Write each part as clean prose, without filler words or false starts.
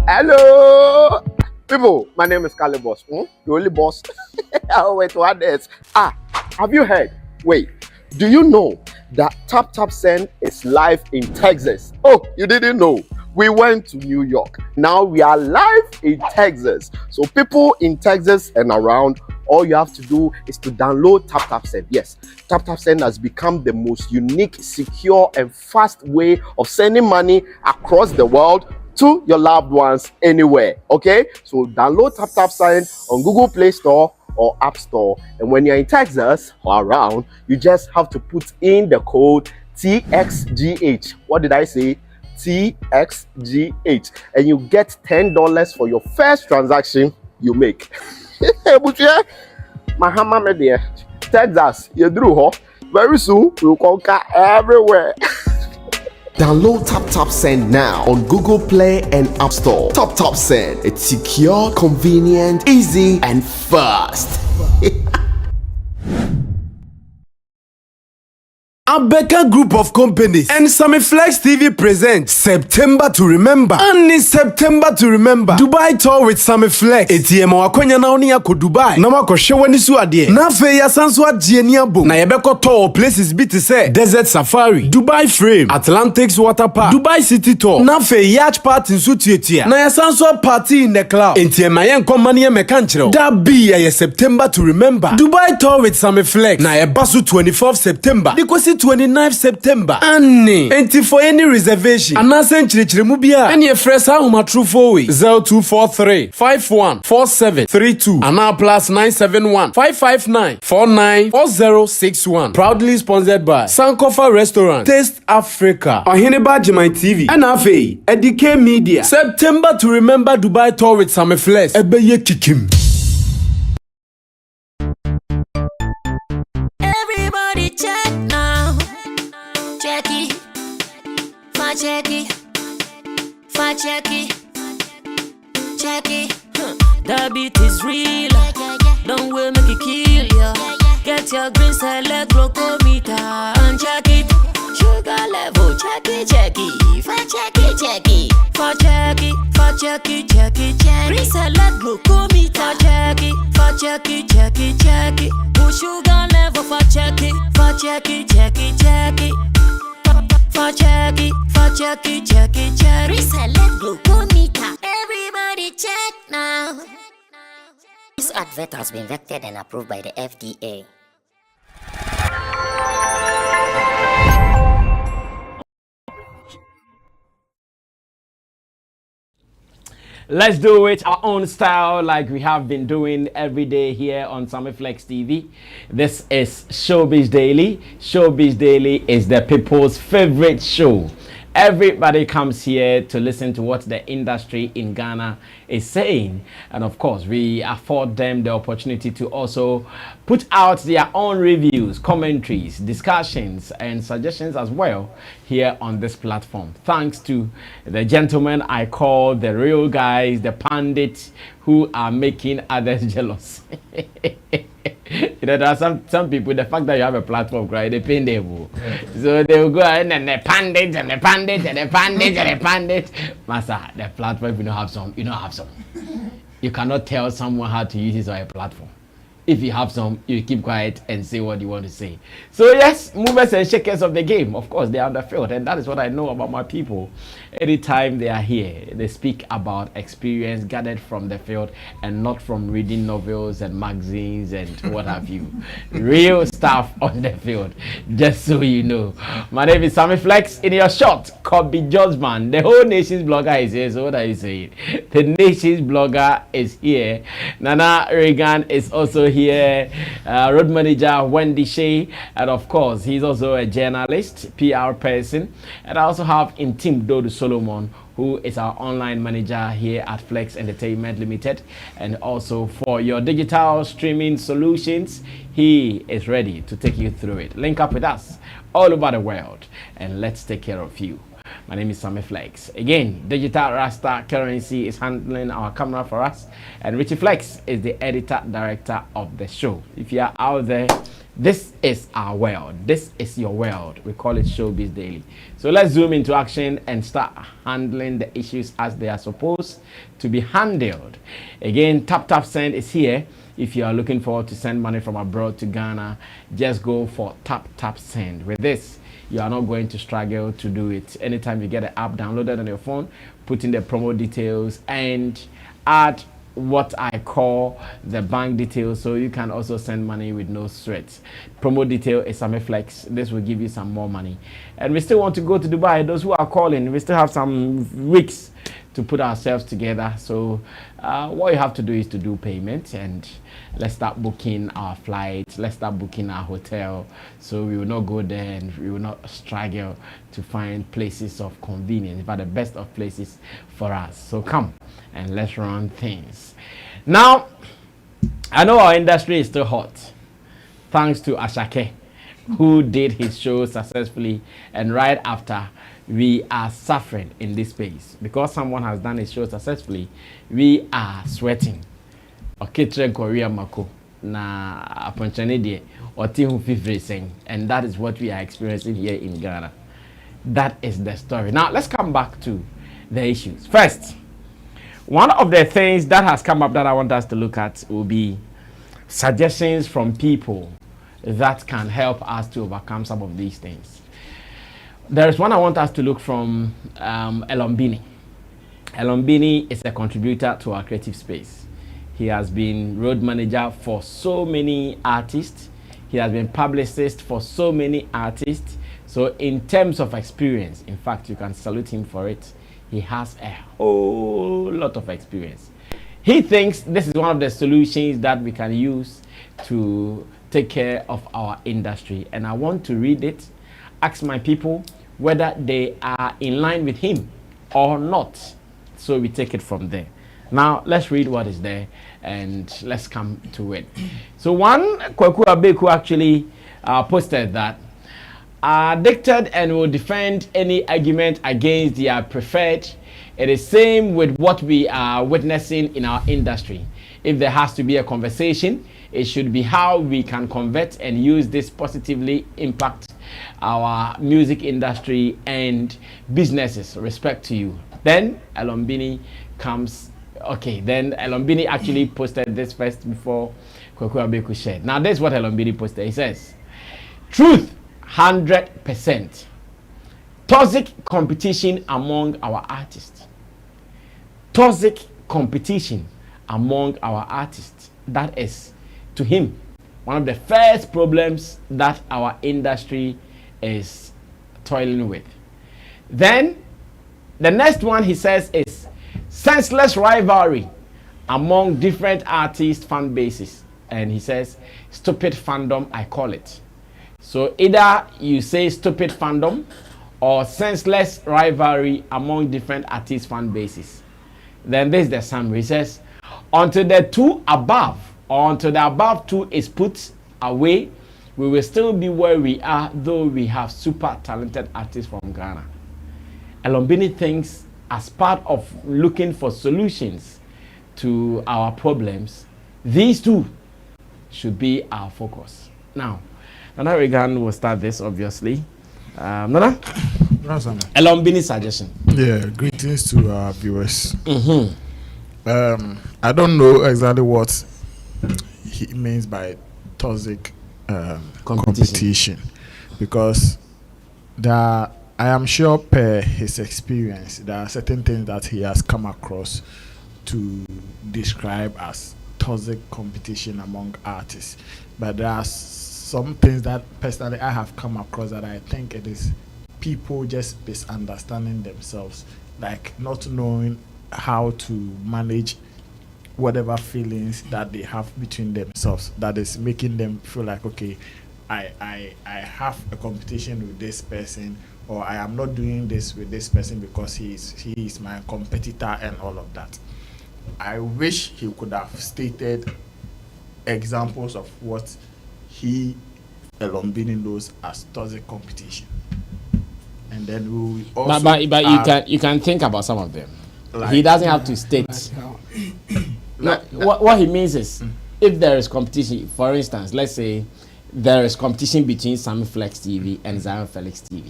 Hello, people. My name is Kale Boss. The only boss. Oh, wait, what else? Have you heard? Wait, do you know that Tap Tap Send is live in Texas? Oh, you didn't know? We went to New York. Now we are live in Texas. So people in Texas and around, all you have to do is to download Tap Tap Send. Yes, Tap Tap Send has become the most unique, secure, and fast way of sending money across the world to your loved ones anywhere. Okay, so download Tap Tap Send on Google Play Store or App Store, and when you're in Texas or around, you just have to put in the code TXGH. What did I say? TXGH, and you get $10 for your first transaction you make. Mahama media, Texas, you drew very soon we'll conquer everywhere. Download Tap Tap Send now on Google Play and App Store. Tap Tap Send, it's secure, convenient, easy, and fast. Abeka Group of Companies and Sammy Flex TV presents September to Remember. And in September to Remember, Dubai tour with Sammy Flex. ATM wakonya na oni yako Dubai. Na wako shewe nisu adie. Na fe ya sansu adie ni abo. Na yebeko tour places biti se Desert Safari, Dubai Frame, Atlantics Water Park, Dubai City Tour. Na fe yacht party nsu tietia. Na ya sansu party in the cloud. ATM ayen komani ye mekanchiro. Da be ya September to Remember. Dubai tour with Sammy Flex. Na yebasu 24th September. Dikosi 29th September. Annie. Enti for any reservation. Anasen chirichirimu bia. Any fresa huma true 0243 514732. Ana plus 971 559 494061. Proudly sponsored by Sankofa Restaurant, Taste Africa, Ohineba Jimai TV, NFA, Edike Media. September to Remember Dubai tour with Sammy Flex. Ebeye kikim. Everybody check now. Check it. Check it. Check it. Check it. The beat is real. Don't wait, make it kill ya. Get your green select glucometer and check it. Sugar level, check it, check it. Check it, check it. Check it, check it, check it, check it. Green select glucometer, check it, check it, check it, check it. Push sugar level, check it, check it, check it, check it. Check it, check it, check it, check it. Select glucometer. Everybody check now. This advert has been vetted and approved by the FDA. Let's do it our own style, like we have been doing every day here on Sammy Flex TV. This is Showbiz Daily. Showbiz Daily is the people's favorite show. Everybody comes here to listen to what the industry in Ghana is saying, and of course we afford them the opportunity to also put out their own reviews, commentaries, discussions and suggestions as well here on this platform. Thanks to the gentlemen I call the real guys, the pundits who are making others jealous. You know, there are some people, the fact that you have a platform, right, they pay them. So they will go and the pundits and the pundits and the pundits and the pundits. Master, the platform, you don't have some, you don't have some. You cannot tell someone how to use it on a platform. If you have some, you keep quiet and say what you want to say. So yes, movers and shakers of the game, of course, they are on the field, and that is what I know about my people. Anytime they are here, they speak about experience gathered from the field and not from reading novels and magazines and what have you. Real stuff on the field, just so you know. My name is Sammy Flex. In your short, Kobe Judgman. The whole nation's blogger is here, so what are you saying? The nation's blogger is here. Nana Reagan is also here, road manager Wendy Shea, and of course, he's also a journalist, PR person. And I also have Intim Dodo Solomon, who is our online manager here at Flexx Entertainment Limited. And also for your digital streaming solutions, he is ready to take you through it. Link up with us all over the world, and let's take care of you. My name is Sammy Flexx. Again, Digital Rasta Currency is handling our camera for us, and Richie Flexx is the editor director of the show. If you are out there, this is our world. This is your world. We call it Showbiz Daily. So let's zoom into action and start handling the issues as they are supposed to be handled. Again, Tap Send is here. If you are looking forward to send money from abroad to Ghana, just go for Tap Send. With this, you are not going to struggle to do it. Anytime you get the app downloaded on your phone, put in the promo details and add what I call the bank details, so you can also send money with no sweat. Promo detail is Sammy Flexx. This will give you some more money. And we still want to go to Dubai. Those who are calling, we still have some weeks to put ourselves together. So what you have to do is to do payment, and let's start booking our flights, let's start booking our hotel, so we will not go there and we will not struggle to find places of convenience, but the best of places for us. So come and let's run things. Now, I know our industry is still hot, thanks to Ashake, who did his show successfully, and right after, we are suffering in this space. Because someone has done his show successfully, we are sweating. Okitren Korea Mako na aponchane die oti hu fifre sing, and that is what we are experiencing here in Ghana. That is the story. Now let's come back to the issues. First, one of the things that has come up that I want us to look at will be suggestions from people that can help us to overcome some of these things. There is one I want us to look from Elombini. Elombini is a contributor to our creative space. He has been road manager for so many artists. He has been publicist for so many artists. So in terms of experience, in fact, you can salute him for it. He has a whole lot of experience. He thinks this is one of the solutions that we can use to take care of our industry. And I want to read it, ask my people whether they are in line with him or not. So we take it from there. Now, let's read what is there and let's come to it. So one, Kwaku Abeku actually posted that are addicted and will defend any argument against their preferred. It is same with what we are witnessing in our industry. If there has to be a conversation, it should be how we can convert and use this positively impact our music industry and businesses. Respect to you. Then Elombini comes. Okay, then Elombini actually posted this first before Kwaku Abeku shared. Now, this is what Elombini posted. He says, truth, 100%. Toxic competition among our artists. Toxic competition among our artists. That is, to him, one of the first problems that our industry is toiling with. Then, the next one he says is senseless rivalry among different artist fan bases. And he says, stupid fandom, I call it. So either you say stupid fandom or senseless rivalry among different artist fan bases. Then this is the summary. He says, until the two above, or until the above two is put away, we will still be where we are, though we have super talented artists from Ghana. Elombini thinks, as part of looking for solutions to our problems, these two should be our focus. Now, Nana Regan will start this, obviously. Nana? Elombini suggestion. Yeah, greetings to our viewers. I don't know exactly what he means by toxic competition, because I am sure per his experience, there are certain things that he has come across to describe as toxic competition among artists. But there are some things that personally I have come across that I think it is people just misunderstanding themselves, like not knowing how to manage whatever feelings that they have between themselves, that is making them feel like, okay, I have a competition with this person, or I am not doing this with this person because he is my competitor and all of that. I wish he could have stated examples of what he Elombini knows as toxic competition, and then we will also. But you can think about some of them. Like, he doesn't have to state. What he means is, if there is competition, for instance, let's say there is competition between Sammy Flex TV and Zion Felix TV,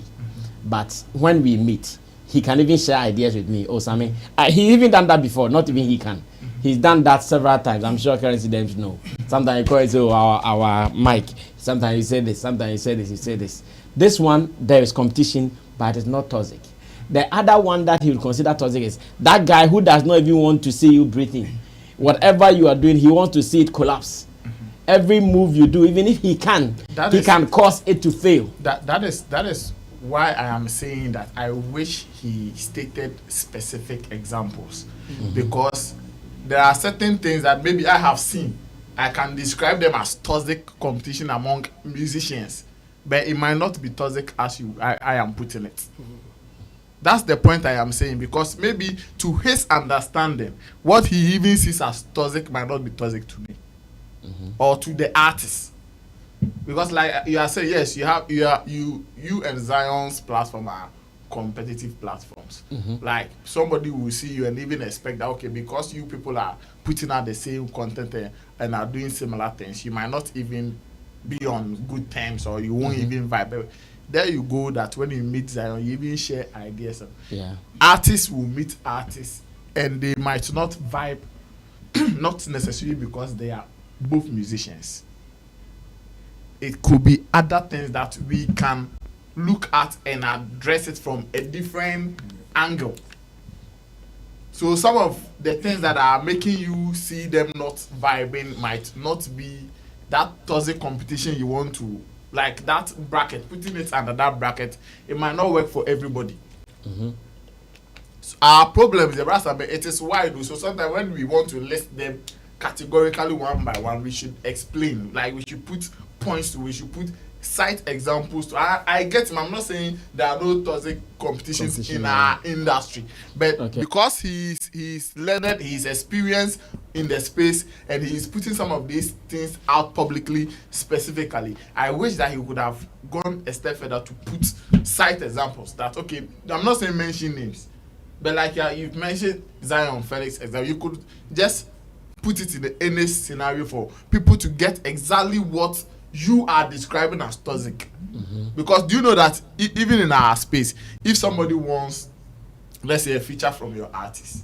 but when we meet, he can even share ideas with me. Oh, Sammy, he even done that before. Not even he can. He's done that several times. I'm sure current students know. Sometimes he calls our mic. Sometimes you say this. Sometimes you say this. You say this. This one, there is competition, but it's not toxic. The other one that he would consider toxic is that guy who does not even want to see you breathing. Whatever you are doing, he wants to see it collapse. Every move you do, even if he can cause it to fail. That is why I am saying that I wish he stated specific examples, because there are certain things that maybe I have seen. I can describe them as toxic competition among musicians, but it might not be toxic as I am putting it. That's the point I am saying, because maybe to his understanding, what he even sees as toxic might not be toxic to me or to the artist. Because like you are saying, yes, you and Zion's platform are competitive platforms. Like somebody will see you and even expect that, okay, because you people are putting out the same content and are doing similar things, you might not even be on good terms, or you won't even vibe. There you go, that when you meet Zion, you even share ideas. Artists will meet artists and they might not vibe, not necessarily because they are both musicians. It could be other things that we can look at and address it from a different angle. So some of the things that are making you see them not vibing might not be that toxic competition you want to, like that bracket, putting it under that bracket, it might not work for everybody. So our problem is the Rasta, but it is wide. So sometimes when we want to list them categorically one by one, we should explain, like we should put points to, we should put cite examples to. I get him. I'm not saying there are no toxic competitions in our industry, but because he's learned, he's experienced in the space, and he's putting some of these things out publicly specifically, I wish that he would have gone a step further to put cite examples that, okay, I'm not saying mention names, but like you've mentioned Zion Felix example, you could just put it in any scenario for people to get exactly what you are describing as toxic. Because do you know that even in our space, if somebody wants, let's say, a feature from your artist,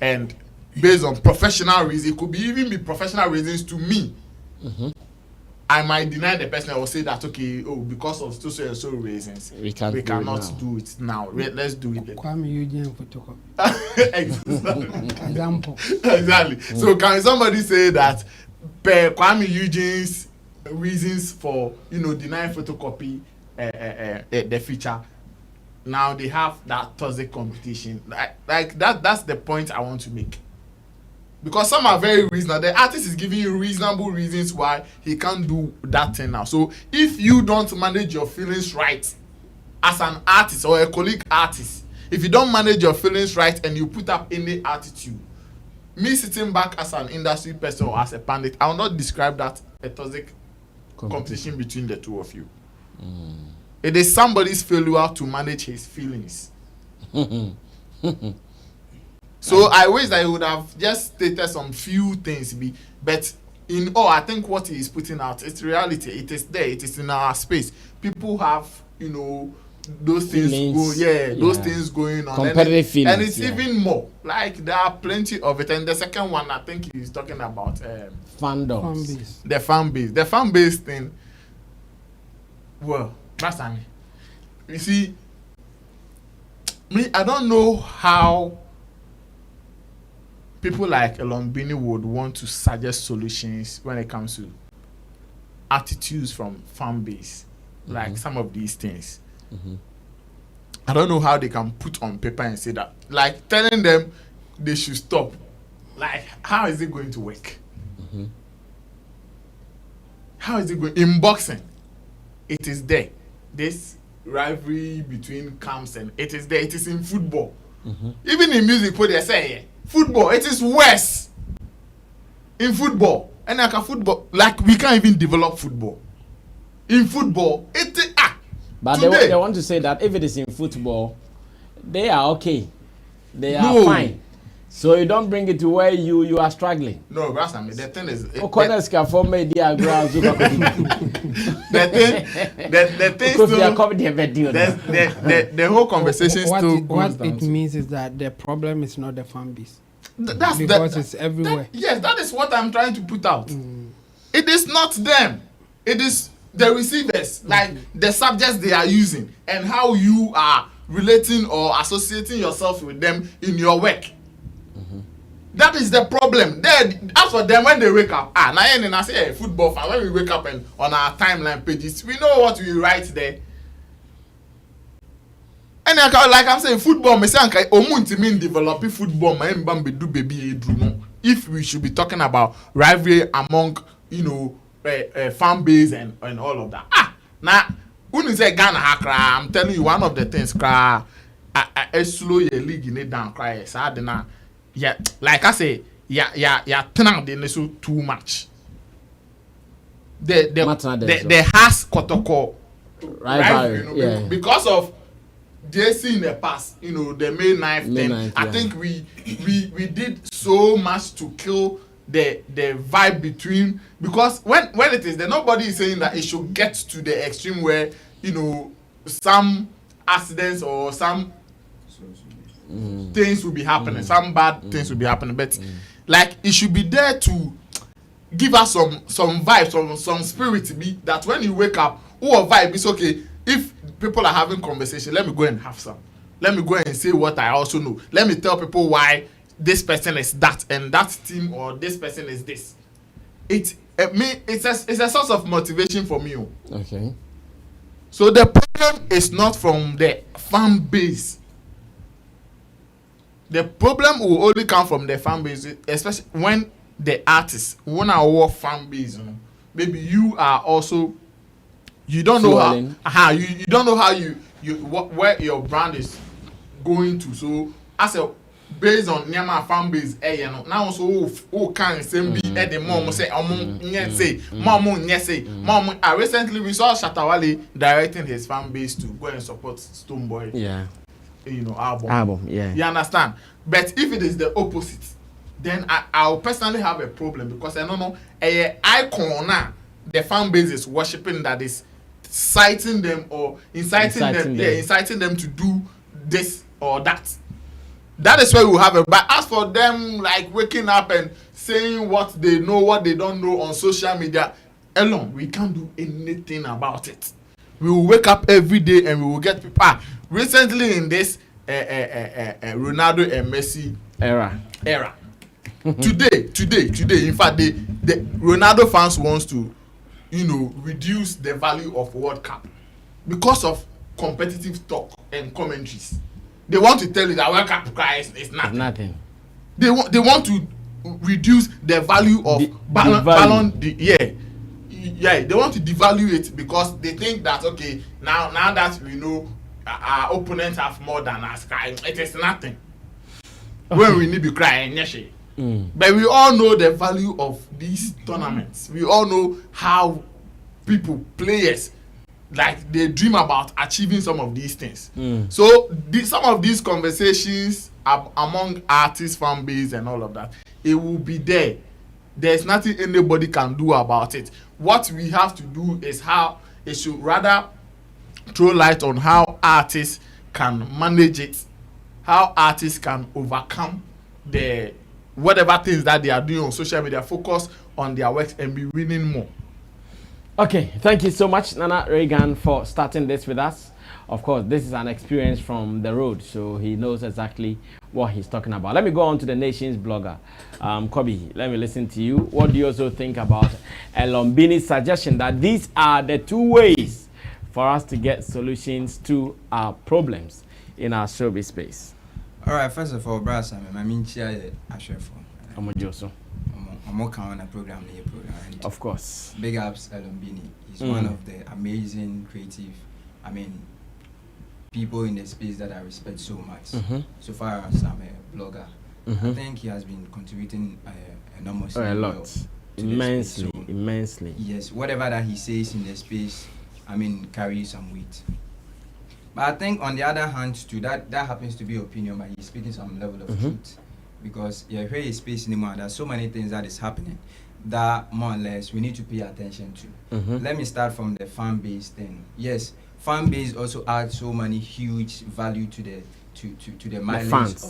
and based on professional reasons, it could even be professional reasons to me, I might deny the person. I will say that, okay, because of so and so reasons, we cannot do it now. Let's do it. Kwame Eugene photocopy. Example. Exactly. So can somebody say that per Kwame Eugene's reasons for denying photocopy the feature, now they have that toxic competition, like that's the point I want to make, because some are very reasonable. The artist is giving you reasonable reasons why he can't do that thing now. So if you don't manage your feelings right as an artist or a colleague artist, if you don't manage your feelings right and you put up any attitude, me sitting back as an industry person or as a pandit, I will not describe that a toxic competition between the two of you. It is somebody's failure to manage his feelings. So I wish that he would have just stated some few things, but in all, I think what he is putting out, it's reality. It is there. It is in our space. People have, those things things going on. Competitive feelings. And it's even more. Like, there are plenty of it. And the second one, I think he's talking about fandoms. The fan base. The fan base thing. Well, that's Sammy. You see, I don't know how people like Elombini would want to suggest solutions when it comes to attitudes from fan base, like some of these things. I don't know how they can put on paper and say that, like telling them they should stop. like, how is it going to work? How is it going? In boxing, it is there. This rivalry between camps and it is there. It is in football. Even in music, what they say, football, it is worse. In football, and like a football, like we can't even develop football. In football, it is But today, they want to say that if it is in football, they are okay. They are fine. So you don't bring it to where you are struggling. No, Rasta, the thing is, the whole conversation still goes down. What it means is that the problem is not the fan base. That's because it's everywhere. Yes, that is what I'm trying to put out. It is not them. It is the receivers, like the subjects they are using and how you are relating or associating yourself with them in your work. That is the problem. Then, as for them, when they wake up, now I say, hey, football fan, when we wake up and on our timeline pages, we know what we write there. And like I'm saying, football, me say, mean developing football, do baby. If we should be talking about rivalry among, fan base and all of that. Now, when you say Ghana, I'm telling you, one of the things, I slow your league in it down, cry, sad now. Yeah, like I say, turn out the so too much. The has kotoko rivalry, because of JC in the past, the main knife thing. I think we did so much to kill the vibe between, because when it is there, nobody is saying that it should get to the extreme where some accidents or some things will be happening, some bad things will be happening, but like it should be there to give us some vibes, some spirit to be that when you wake up, a vibe is okay. If people are having conversation, let me go and have some. Let me go and say what I also know. Let me tell people why this person is that and that team, or this person is this. It's a source of motivation for me. Okay. So the problem is not from the fan base. The problem will only come from the fan base, especially when the artists, when our fan base, maybe you are also, you don't know how you don't know how where your brand is going to. So as a based on Nyama fan base, now also can same be the mom say mom. Recently we saw Shatawale directing his fan base to go and support Stonebwoy. Yeah. Album. Yeah. You understand? But if it is the opposite, then I'll personally have a problem, because I don't know icon now the fan base is worshiping that is citing them or inciting them to do this or that. That is where we have it. But as for them like waking up and saying what they know, what they don't know on social media alone, we can't do anything about it. We will wake up every day and we will get people. Recently in this Ronaldo and Messi era. Today, in fact, the Ronaldo fans wants to, reduce the value of World Cup because of competitive talk and commentaries. They want to tell you that World Cup prize is nothing. They want to reduce the value of Ballon. They want to devalue it because they think that okay, now that we know our opponents have more than us, it is nothing. Okay. When we need to cry, but we all know the value of these tournaments. We all know how players, like they dream about achieving some of these things. So some of these conversations among artists, fan base, and all of that, it will be there. There's nothing anybody can do about it. What we have to do is how it should rather throw light on how artists can manage it, how artists can overcome the whatever things that they are doing on social media, focus on their works and be winning more. Okay, thank you so much, Nana Reagan, for starting this with us. Of course, this is an experience from the road, so he knows exactly what he's talking about. Let me go on to the nation's blogger. Kobe, let me listen to you. What do you also think about Elombini's suggestion that these are the two ways for us to get solutions to our problems in our showbiz space? All right, first of all, Brasa, I mean, Omojoso. I'm working on a program. And Of course. big ups Elombini. He's one of the amazing creative, people in the space that I respect so much. So far as I'm a blogger, I think he has been contributing enormously. A lot. well to the Immensely. space. So, Immensely. yes, whatever that he says in the space, carries some weight. But I think on the other hand, too, that happens to be opinion, but he's speaking some level of truth. Because here is space anymore. There's so many things that is happening that more or less we need to pay attention to. Let me start from the fan base thing. Yes, fan base also adds so many huge value to the mileage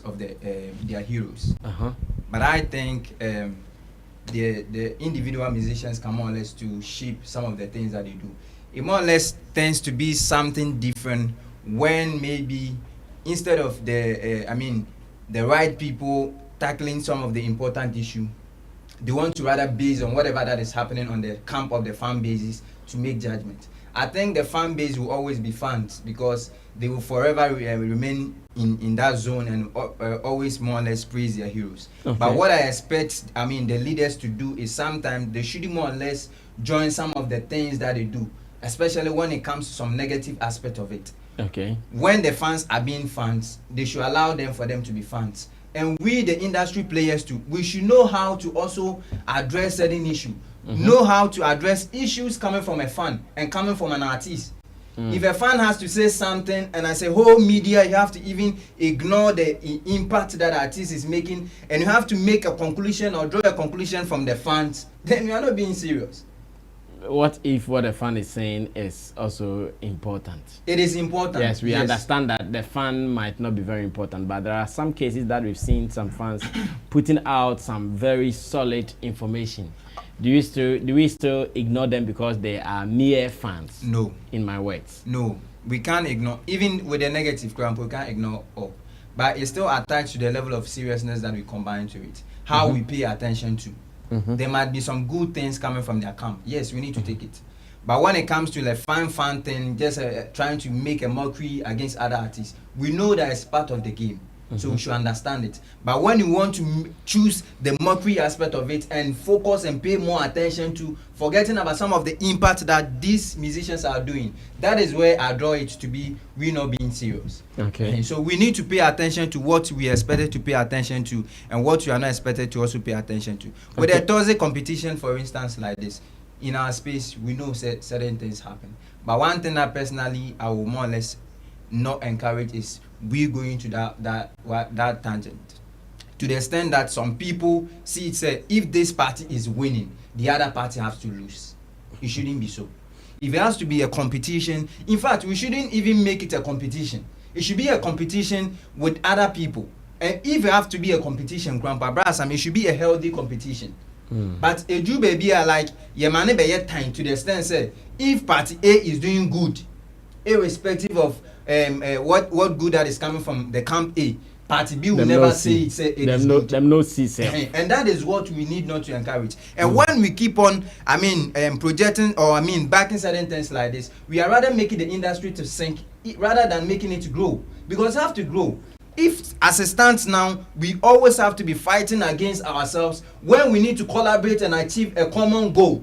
of their heroes. But I think the individual musicians can more or less to shape some of the things that they do. It more or less tends to be something different when maybe instead of the right people tackling some of the important issue, they want to rather base on whatever that is happening on the camp of the fan bases to make judgment. I think the fan base will always be fans because they will forever remain in that zone and always more or less praise their heroes. But what I expect, the leaders to do is sometimes they should more or less join some of the things that they do, especially when it comes to some negative aspect of it. Okay. When the fans are being fans, they should allow them for them to be fans. And we, the industry players too, we should know how to also address certain issues. Know how to address issues coming from a fan and coming from an artist. If a fan has to say something and I say, whole media, you have to even ignore the impact that artist is making and you have to make a conclusion or draw a conclusion from the fans, then you are not being serious. What if what the fan is saying is also important? It is important. Yes, we understand that the fan might not be very important, but there are some cases that we've seen some fans putting out some very solid information. Do we still ignore them because they are mere fans? No. In my words. No. We can't ignore, even with the negative cramp, we can't ignore all. But it's still attached to the level of seriousness that we combine to it. How we pay attention to. There might be some good things coming from their camp. Yes, we need to take it. But when it comes to the fan thing, just trying to make a mockery against other artists, we know that it's part of the game. So we should understand it. But when you want to choose the mockery aspect of it and focus and pay more attention to forgetting about some of the impact that these musicians are doing, that is where I draw it to be we not being serious. Okay. And so we need to pay attention to what we are expected to pay attention to and what we are not expected to also pay attention to. With a Thursday competition, for instance, like this, in our space, we know certain things happen. But one thing that personally I will more or less not encourage is we going to that tangent to the extent that some people see it say if this party is winning, the other party has to lose. It shouldn't be so. If it has to be a competition, in fact, we shouldn't even make it a competition. It should be a competition with other people. And if it have to be a competition, Grandpa Brassam, it should be a healthy competition. But a Jew baby are like your money by your time to the extent say if party A is doing good, irrespective of what good that is coming from the camp A, party B will never say it is good. Them no see and that is what we need not to encourage. And when we keep on projecting or backing certain things like this, we are rather making the industry to sink rather than making it to grow, because it have to grow. If as it stands now, we always have to be fighting against ourselves when we need to collaborate and achieve a common goal,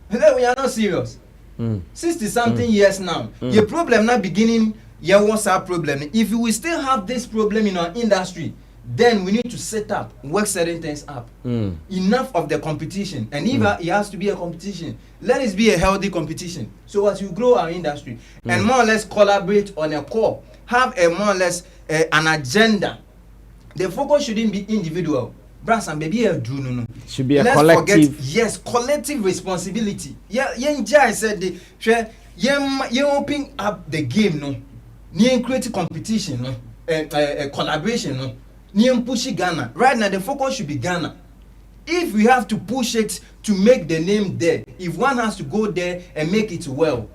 then we are not serious. 60-something years now, your problem not beginning. What's our problem? If we still have this problem in our industry, then we need to set up, work certain things up. Enough of the competition, and if it has to be a competition, let it be a healthy competition. So as you grow our industry and more or less collaborate on a core, have a more or less an agenda. The focus shouldn't be individual. Brass and baby no. Should be a Let's collective. Forget, collective responsibility. I said open up the game no. Create competition no. Collaboration no. Push Ghana. Right now the focus should be Ghana. If we have to push it to make the name there, if one has to go there and make it well,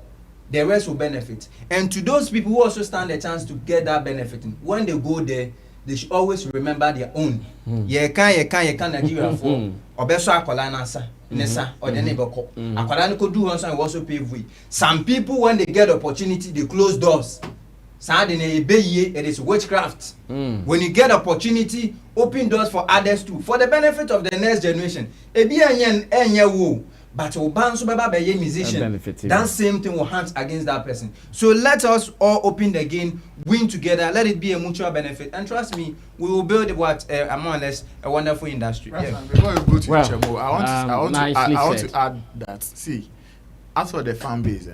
the rest will benefit. And to those people who also stand a chance to get that benefit, when they go there, they should always remember their own. You can Nigeria for obeso akola nasa nesa or the neighbor ko. Akola no do once and also pave way. Some people when they get opportunity they close doors. It is witchcraft. When you get opportunity, open doors for others too, for the benefit of the next generation. But a musician, that same thing will hunt against that person. So let us all open the game, win together, let it be a mutual benefit, and trust me, we will build what more or less a wonderful industry. Yeah. Before we go to Chemo, I want to add that, see, as for the fan base,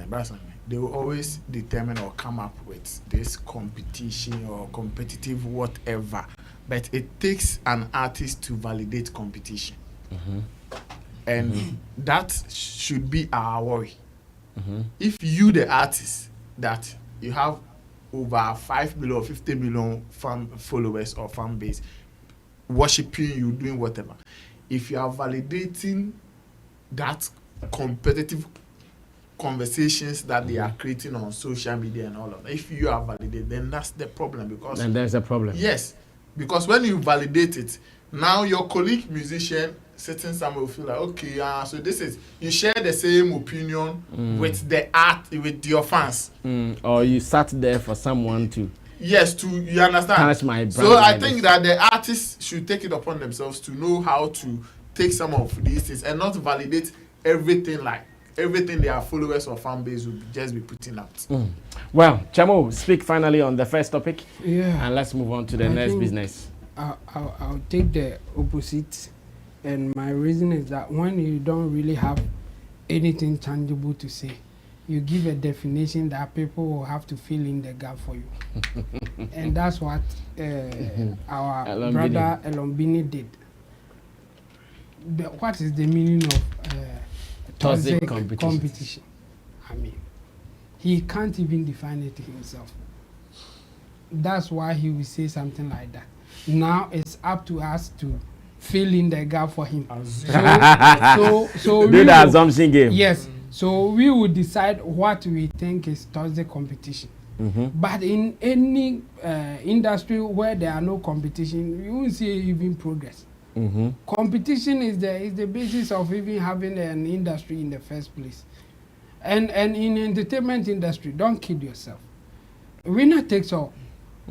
they will always determine or come up with this competition or competitive whatever, but it takes an artist to validate competition. And that should be our worry. If you, the artist, that you have over 5 million or 50 million fan followers or fan base worshiping you, doing whatever, if you are validating that competitive conversations that they are creating on social media and all of that, if you are validated, then that's the problem. Because then there's a problem. Yes, because when you validate it, now your colleague musician sitting somewhere will feel like, okay, so this is, you share the same opinion with the art, with your fans. Or you sat there for someone to... Yes, you understand? My brand. So I think that the artists should take it upon themselves to know how to take some of these things and not validate everything, like everything their followers or fan base will just be putting out. Well, Chamo, speak finally on the first topic. Yeah. And let's move on to the next business. I'll take the opposite. And my reason is that when you don't really have anything tangible to say, you give a definition that people will have to fill in the gap for you. And that's what our brother Elombini did. What is the meaning of toxic competition? I mean, he can't even define it himself. That's why he will say something like that. Now it's up to us to fill in the gap for him. So do the assumption game. Yes. So we will decide what we think is toxic competition. But in any industry where there are no competition, you won't see even progress. Competition is the basis of even having an industry in the first place. And in entertainment industry, don't kid yourself. Winner takes all.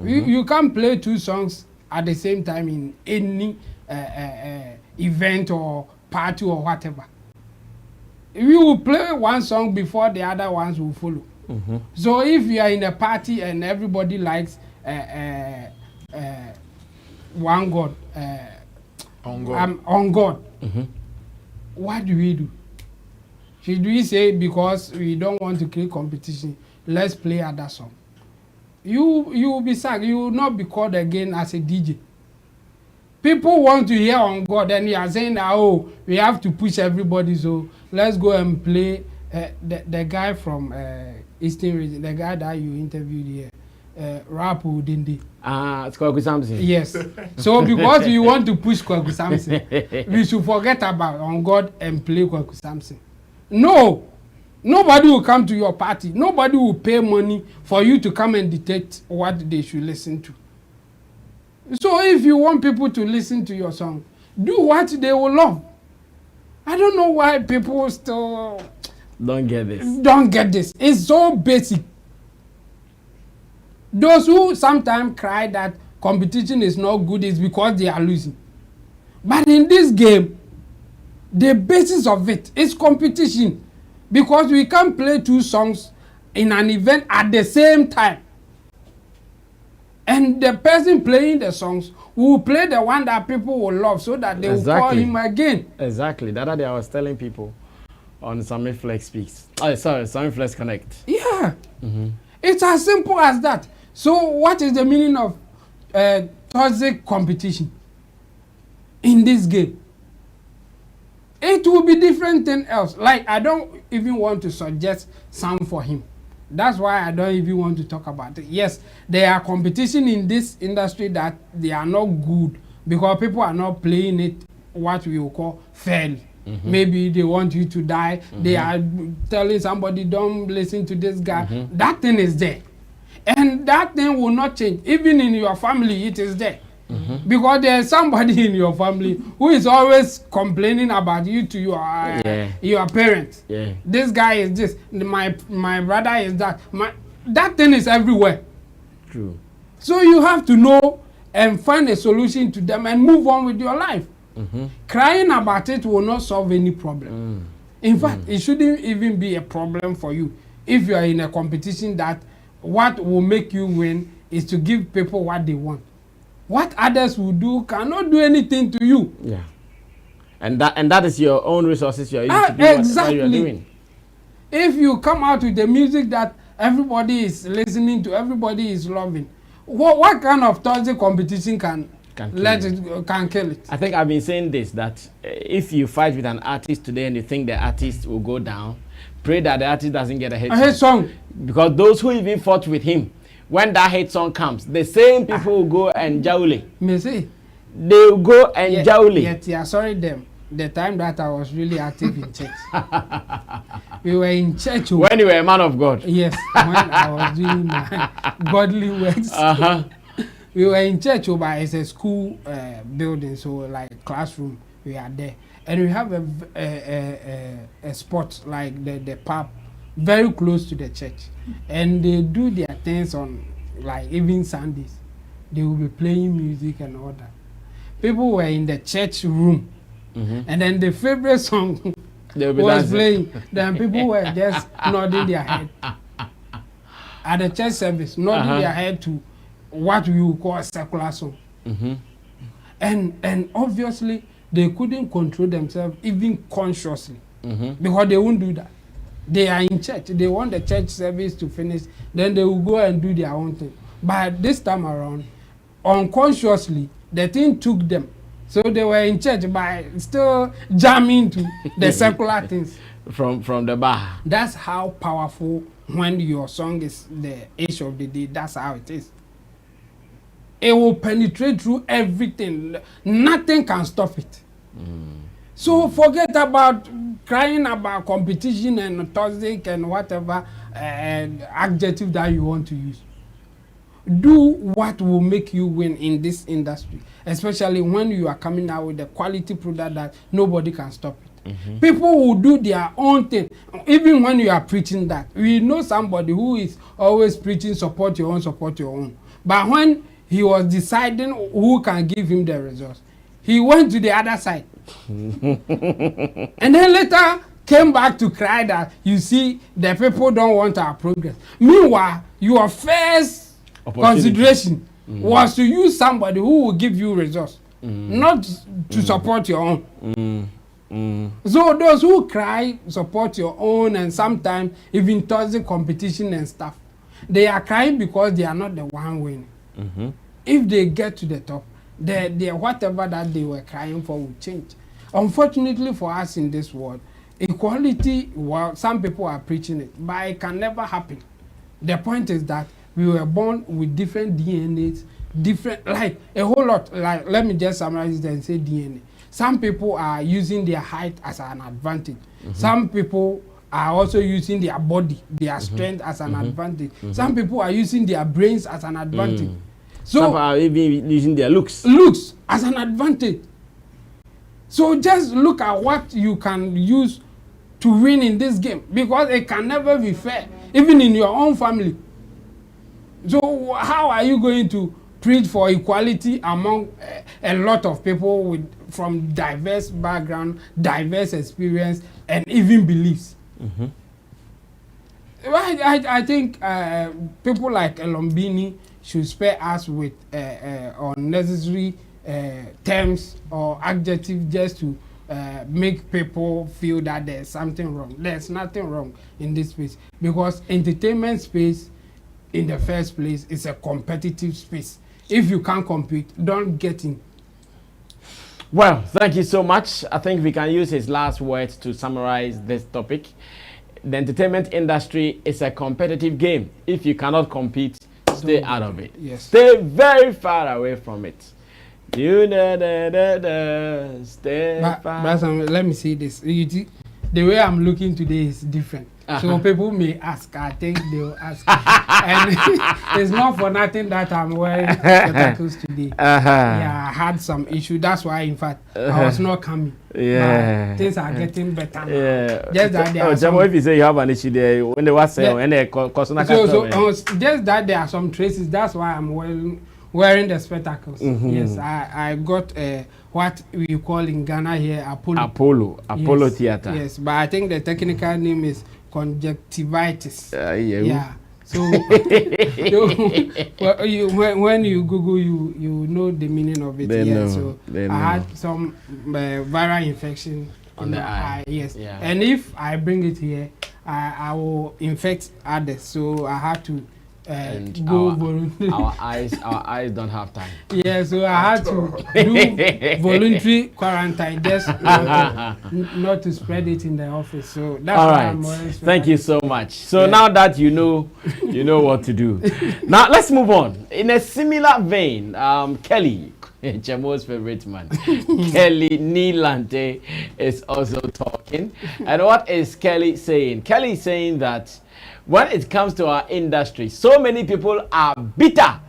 You can't play 2 songs at the same time in any event or party or whatever. We will play one song before the other ones will follow. So if you are in a party and everybody likes one God, on God, what do we do? Should we say because we don't want to create competition, let's play other song? You will be sacked. You will not be called again as a DJ. People want to hear on God, and you are saying that, oh, we have to push everybody, so let's go and play the guy from Eastern region, the guy that you interviewed here, Rap Udindi. It's Kwaku Samson. Yes. So because you want to push Kwaku Samson, we should forget about on God and play Kwaku Samson. No. Nobody will come to your party. Nobody will pay money for you to come and dictate what they should listen to. So if you want people to listen to your song, do what they will love. I don't know why people still don't get this. Don't get this. It's so basic. Those who sometimes cry that competition is not good is because they are losing. But in this game, the basis of it is competition. Because we can't play 2 songs in an event at the same time. And the person playing the songs will play the one that people will love so that they will call him again. Exactly. The other day I was telling people on Sammy Flex Speaks. Sammy Flex Connect. Yeah. It's as simple as that. So what is the meaning of toxic competition in this game? It will be different than else. Like, I don't even want to suggest sound for him. That's why I don't even want to talk about it. Yes, there are competition in this industry that they are not good because people are not playing it what we will call fairly. Maybe they want you to die. They are telling somebody, don't listen to this guy. That thing is there. And that thing will not change. Even in your family, it is there. Because there's somebody in your family who is always complaining about you to your parents. This guy is this, my brother is that. That thing is everywhere. True. So you have to know and find a solution to them and move on with your life. Crying about it will not solve any problem. In fact, it shouldn't even be a problem for you if you are in a competition that what will make you win is to give people what they want. What others will do cannot do anything to you. Yeah. And that is your own resources you're using to do exactly. what you're doing. If you come out with the music that everybody is listening to, everybody is loving, what kind of Thursday competition can kill it? I think I've been saying this, that if you fight with an artist today and you think the artist will go down, pray that the artist doesn't get a hit song. Because those who even fought with him, when that hit song comes, the same people will go and joule. Me say, they will go and joule. Yeah, sorry them. The time that I was really active in church. We were in church. When you were a man of God. Yes, when I was doing my godly works. We were in church, but it's a school building, so like classroom, we are there. And we have a spot like the pub very close to the church. And they do their things on like even Sundays. They will be playing music and all that. People were in the church room. And then the favorite song was playing. Then people were just nodding their head at the church service, nodding their head to what we would call a secular song. And obviously they couldn't control themselves even consciously because they won't do that. They are in church. They want the church service to finish. Then they will go and do their own thing. But this time around, unconsciously, the thing took them. So they were in church by still jamming to the secular things. From the bar. That's how powerful when your song is the age of the day. That's how it is. It will penetrate through everything. Nothing can stop it. So forget about crying about competition and toxic and whatever adjective that you want to use. Do what will make you win in this industry, especially when you are coming out with a quality product that nobody can stop it. People will do their own thing, even when you are preaching that. We know somebody who is always preaching support your own. But when he was deciding who can give him the results, he went to the other side. And then later came back to cry that you see the people don't want our progress. Meanwhile, your first consideration was to use somebody who will give you results, not to support your own. So those who cry support your own and sometimes even toxic competition and stuff, they are crying because they are not the one winning. If they get to the top, the whatever that they were crying for will change. Unfortunately for us in this world, equality, well, some people are preaching it, but it can never happen. The point is that we were born with different DNAs, different, like a whole lot. Like, let me just summarize it and say DNA. Some people are using their height as an advantage. Some people are also using their body, their strength as an advantage. Some people are using their brains as an advantage. So some are even using their looks as an advantage. So just look at what you can use to win in this game, because it can never be fair, even in your own family. So how are you going to preach for equality among a lot of people from diverse background, diverse experience, and even beliefs? I think people like Elombini should spare us with unnecessary terms or adjectives just to make people feel that there's something wrong. There's nothing wrong in this space, because entertainment space in the first place is a competitive space. If you can't compete, don't get in. Well, thank you so much. I think we can use his last words to summarize this topic. The entertainment industry is a competitive game. If you cannot compete, stay out of it. Yes. Stay very far away from it. Stay far. But let me say this. The way I'm looking today is different. So people may ask, I think they'll ask. And it's not for nothing that I'm wearing spectacles today. Yeah, I had some issue. That's why, in fact, I was not coming. Yeah. But things are getting better now. Yeah. Just that there are some, if you say you have an issue there, when they was saying, when they just that there are some traces. That's why I'm wearing the spectacles. Yes, I got what we call in Ghana here Apollo yes. Theater. Yes, but I think the technical name is conjunctivitis. Yeah. So, when you Google, you know the meaning of it. So I had some viral infection on the eye. Yes, and if I bring it here, I will infect others. So I have to go voluntary. Our eyes don't have time. Yeah, so I had to do voluntary quarantine just not to spread it in the office. So that's all why right. Thank you so much. So now that you know what to do. Now let's move on. In a similar vein, Kelly, Chemo's favorite man, Kelly Nilante is also talking. And what is Kelly saying? Kelly is saying that when it comes to our industry, so many people are bitter.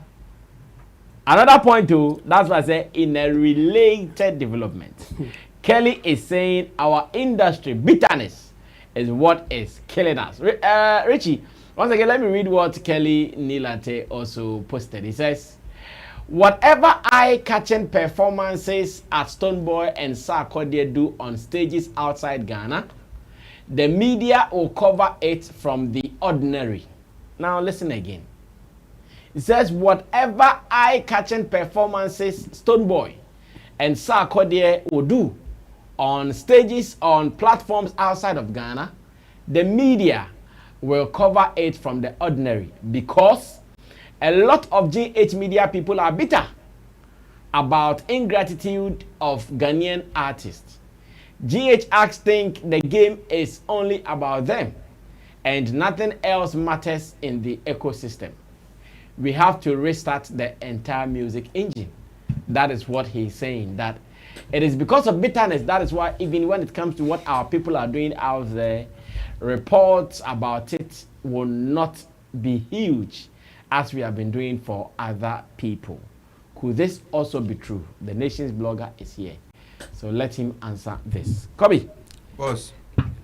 Another point too, that's why I say in a related development. Kelly is saying our industry bitterness is what is killing us. Richie, once again, let me read what Kelly Nilante also posted. He says, whatever eye-catching performances at Stonebwoy and Sarkodie do on stages outside Ghana, the media will cover it from the ordinary. Now listen again. It says whatever eye-catching performances Stonebwoy and Sarkodie will do on stages, on platforms outside of Ghana, the media will cover it from the ordinary because a lot of GH media people are bitter about ingratitude of Ghanaian artists. GH acts think the game is only about them and nothing else matters in the ecosystem. We have to restart the entire music engine. That is what he's saying, that it is because of bitterness. That is why even when it comes to what our people are doing out there, reports about it will not be huge as we have been doing for other people. Could this also be true? The Nation's blogger is here. So let him answer this. Kobe, boss,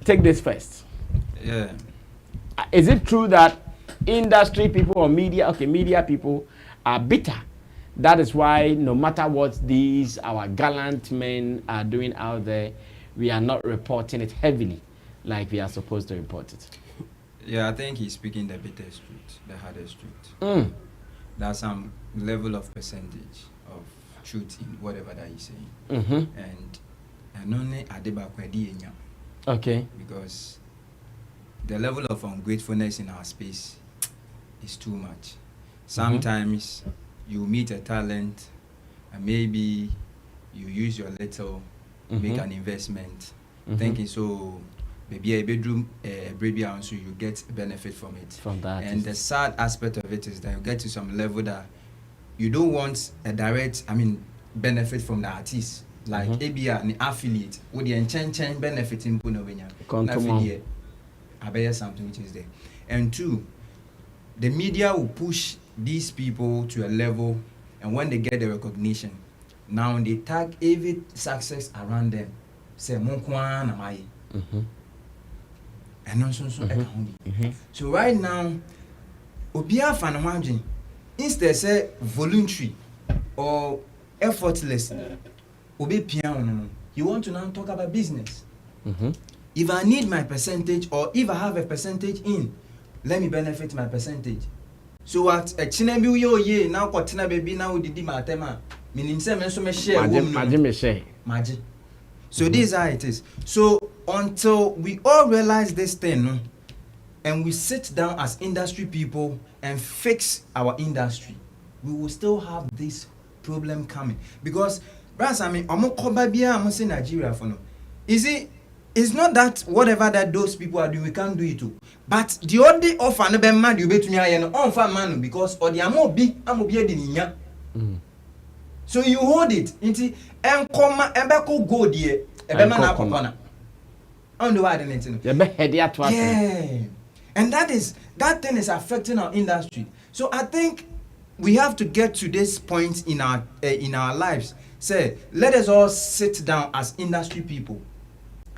take this first. Yeah. Is it true that industry people or media people are bitter? That is why no matter what these our gallant men are doing out there, we are not reporting it heavily like we are supposed to report it. Yeah, I think he's speaking the bittest truth, the hardest truth. There's some level of percentage of truth in whatever that he's saying. And only Adebakwedi. Okay. Because the level of ungratefulness in our space is too much. Sometimes you meet a talent and maybe you use your little, make an investment, thinking so maybe a bedroom, baby, so you get benefit from it. From that. And the sad aspect of it is that you get to some level that you don't want a direct, benefit from the artist. Like ABR, an affiliate, with the enchant benefit in Punovenia. Affiliate, I bet something which is there. And two, the media will push these people to a level, and when they get the recognition, now they tag every success around them. Say, Monkwan, am I? And non so right now, Obia Fanamajin, instead say voluntary or effortless, Obe piano, you want to now talk about business. If I need my percentage or if I have a percentage in, let me benefit my percentage. So what a chinebu yo ye now kotina baby now didi matema meaning say me so me share magic. So this is how it is. So until we all realize this thing and we sit down as industry people and fix our industry, we will still have this problem coming. Because Nigeria for no. Is it? It's not that whatever that those people are doing, we can't do it too. But the only offer no be mad you bet me on fan man because or the amobi ninya. So you hold it. Inti enkoma ebeko go there. Ebe man akopana. On the wide anything. Yeah. And that thing is affecting our industry. So I think we have to get to this point in our lives. Say, let us all sit down as industry people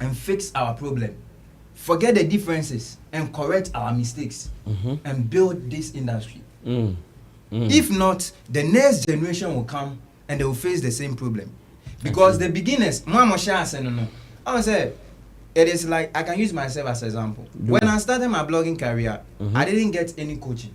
and fix our problem. Forget the differences and correct our mistakes and build this industry. If not, the next generation will come and they will face the same problem. Because the beginners, I would say, it is like, I can use myself as an example. When I started my blogging career, I didn't get any coaching.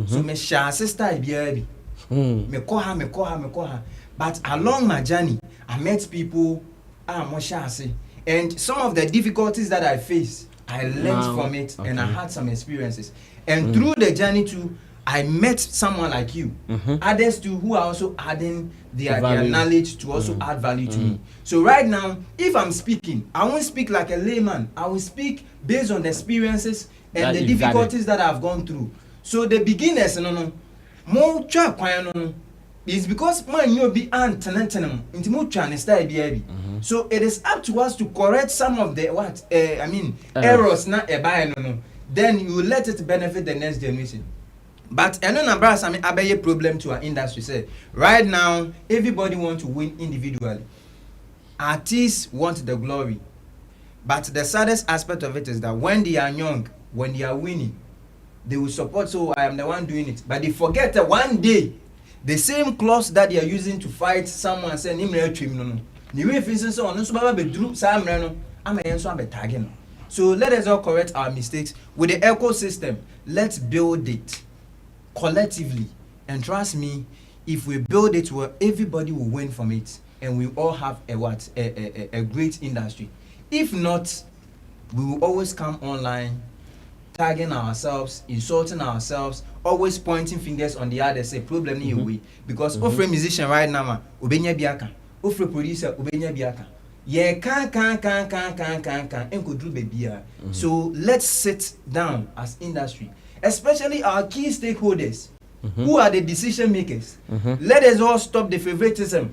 So me share sister me koha. But along my journey, I met people and some of the difficulties that I faced, I learned from it and I had some experiences. And through the journey too, I met someone like you, others too who are also adding their knowledge to also add value to me. So right now, if I'm speaking, I won't speak like a layman. I will speak based on the experiences and the difficulties that I've gone through. So the beginners, more is because man you be into more so it is up to us to correct some of the errors not then you will let it benefit the next generation. But a problem to our industry. Say right now everybody want to win individually. Artists want the glory, but the saddest aspect of it is that when they are young, when they are winning, they will support. So I am the one doing it, but they forget that one day the same clause that they are using to fight someone saying so let us all correct our mistakes with the ecosystem. Let's build it collectively, and trust me, if we build it well, everybody will win from it and we all have a great industry. If not, we will always come online tagging ourselves, insulting ourselves, always pointing fingers on the other, say problem in your way. Because offer musician right now, ubenya biaka, offer producer ubenya biaka. Yeah, can and could do baby. So let's sit down as industry, especially our key stakeholders, who are the decision makers. Let us all stop the favoritism.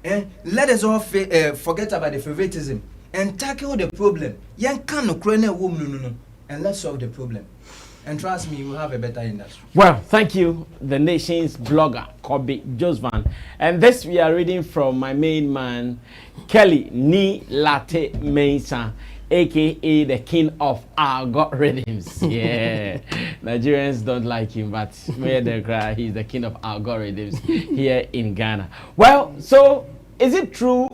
And let us all forget about the favoritism and tackle the problem. And let's solve the problem. And trust me, we'll have a better industry. Well, thank you, the nation's blogger, Kobe Josvan. And this we are reading from my main man, Kelly Ni Latte Mensah, aka the king of algorithms. Yeah, Nigerians don't like him, but where they cry, he's the king of algorithms here in Ghana. Well, so is it true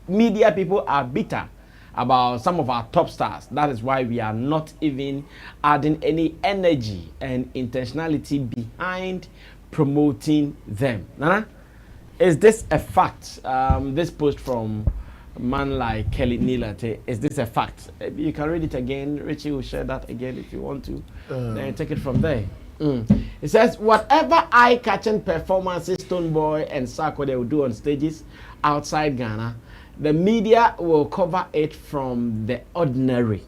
media people are bitter about some of our top stars? That is why we are not even adding any energy and intentionality behind promoting them. Nana, is this a fact? This post from a man like Kelly Nilate, is this a fact? Maybe you can read it again. Richie will share that again if you want to. Then take it from there. It says, whatever eye-catching performances Stonebwoy and Sako they will do on stages outside Ghana, the media will cover it from the ordinary.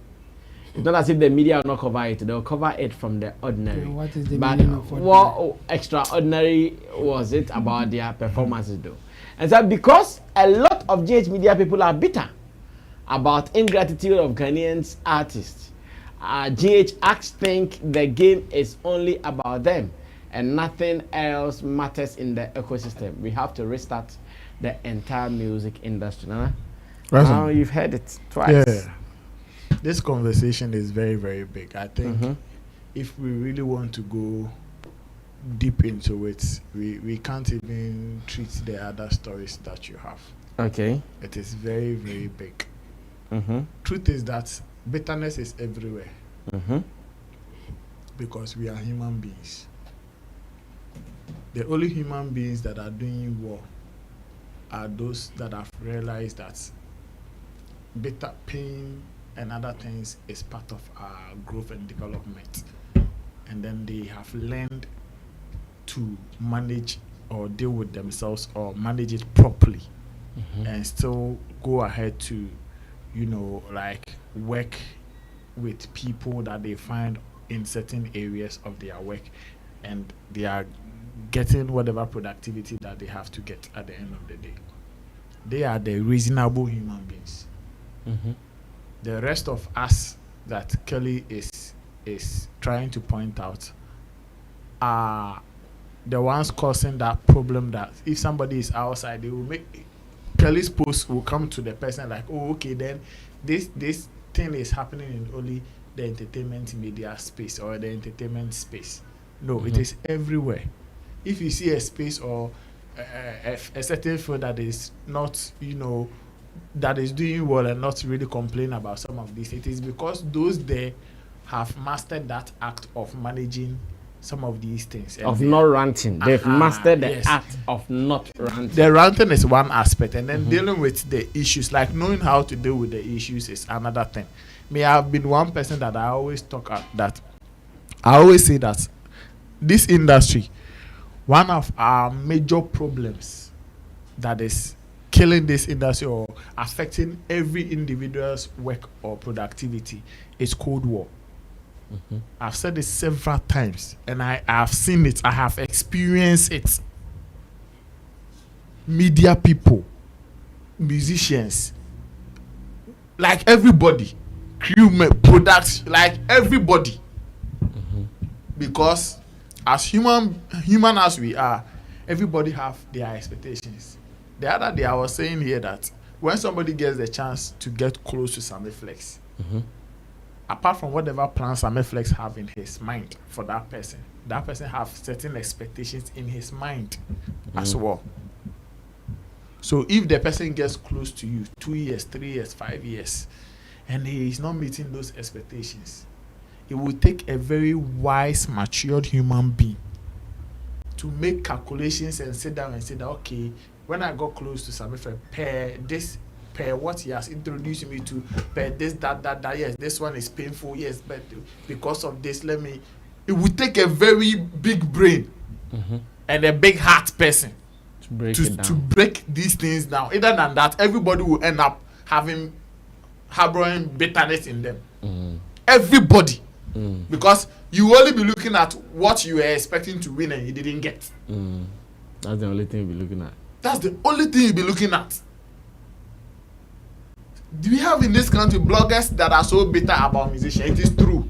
It's not as if the media will not cover it, they'll cover it from the ordinary. Okay, what is the but meaning of ordinary? What extraordinary was it about their performances though? And so because a lot of GH media people are bitter about ingratitude of Ghanaians artists, GH acts think the game is only about them and nothing else matters in the ecosystem. We have to restart the entire music industry. Now you've heard it twice. Yeah. This conversation is very, very big. I think if we really want to go deep into it, we can't even treat the other stories that you have. Okay. It is very, very big. Truth is that bitterness is everywhere. Because we are human beings. The only human beings that are doing well are those that have realized that bitter pain and other things is part of our growth and development, and then they have learned to manage or deal with themselves or manage it properly, and still go ahead to, like work with people that they find in certain areas of their work, and they are getting whatever productivity that they have to get at the end of the day. They are the reasonable human beings. the rest of us that Kelly is trying to point out are the ones causing that problem, that if somebody is outside, they will make Kelly's post will come to the person like, oh, okay, then this thing is happening in only the entertainment media space or the entertainment space. No, it is everywhere. If you see a space or a certain field that is not, that is doing well and not really complain about some of this, it is because those there have mastered that act of managing some of these things. Of not ranting. They've mastered the yes. act of not ranting. The ranting is one aspect, and then dealing with the issues, like knowing how to deal with the issues, is another thing. Me, I've been one person that I always say that this industry, one of our major problems that is killing this industry or affecting every individual's work or productivity is Cold War. I've said it several times, and I have seen it. I have experienced it. Media people, musicians, like everybody, crewmen, products, like everybody. Because as human as we are, everybody have their expectations. The other day I was saying here that when somebody gets the chance to get close to Sammy Flex, apart from whatever plans Sammy Flex have in his mind for that person have certain expectations in his mind as well. So if the person gets close to you 2 years, 3 years, 5 years, and he is not meeting those expectations, it will take a very wise, matured human being to make calculations and sit down and say that, okay, when I got close to Sammy Flex, per what he has introduced me to, per this, that, yes, this one is painful, yes, but because of this, it would take a very big brain and a big heart person to break these things down. Other than that, everybody will end up harboring bitterness in them. Everybody. Because you only be looking at what you were expecting to win and you didn't get. That's the only thing you'll be looking at. That's the only thing you'll be looking at. Do we have in this country bloggers that are so bitter about musicians? It is true.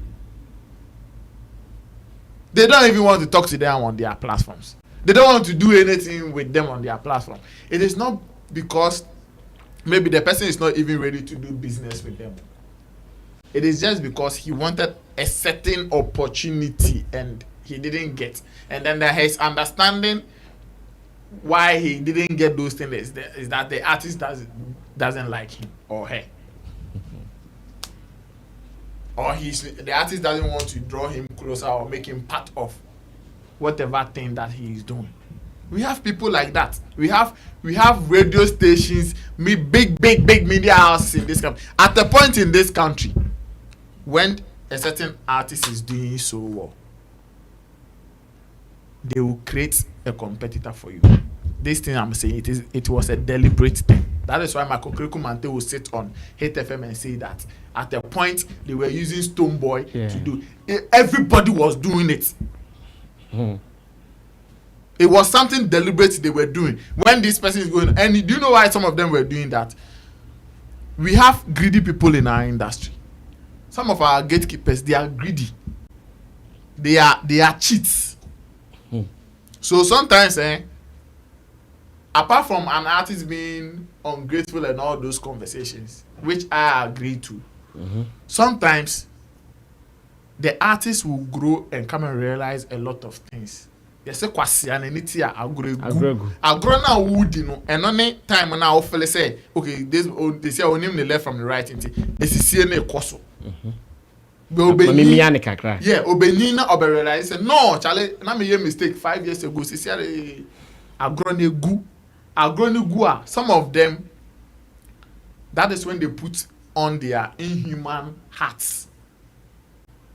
They don't even want to talk to them on their platforms. They don't want to do anything with them on their platform. It is not because maybe the person is not even ready to do business with them. It is just because he wanted a certain opportunity and he didn't get. And then his understanding why he didn't get those things is that the artist doesn't like him or her. Or the artist doesn't want to draw him closer or make him part of whatever thing that he is doing. We have people like that. We have radio stations, big media houses in this country. At the point in this country, when a certain artist is doing so well, they will create a competitor for you. This thing I'm saying, it was a deliberate thing. That is why Michael Mante will sit on Hate FM and say that at the point they were using Stonebwoy to do it, everybody was doing it. It was something deliberate they were doing. When this person is going, and do you know why some of them were doing that? We have greedy people in our industry. Some of our gatekeepers, they are greedy. They are cheats. So sometimes, apart from an artist being ungrateful and all those conversations, which I agree to, sometimes the artist will grow and come and realize a lot of things. They say kwasi aneniti a agro na wood no and only time na ofele say okay they say onim the left from the right into esisie na ekoso. Yeah, obeni na realize say no chale na me mistake 5 years ago sisi agro na gu some of them, that is when they put on their inhuman hearts.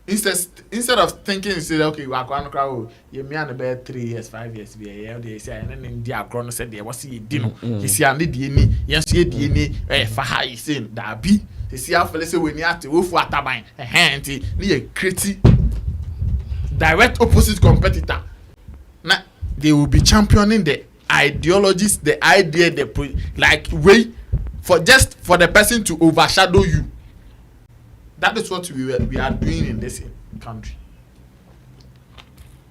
Instead of thinking, say, okay, we are going to crowd, you may about 3 years, 5 years, they say, and then in the agron said, there was a dino. He see, I need DNA, yes, ye DNA, Faha is saying, that be, they see how fellow say, when you have to wolf water mine, a hand, near creative, direct opposite competitor. Now, they will be championing the ideologies, the idea, like, way for the person to overshadow you. That is what we are doing in this country.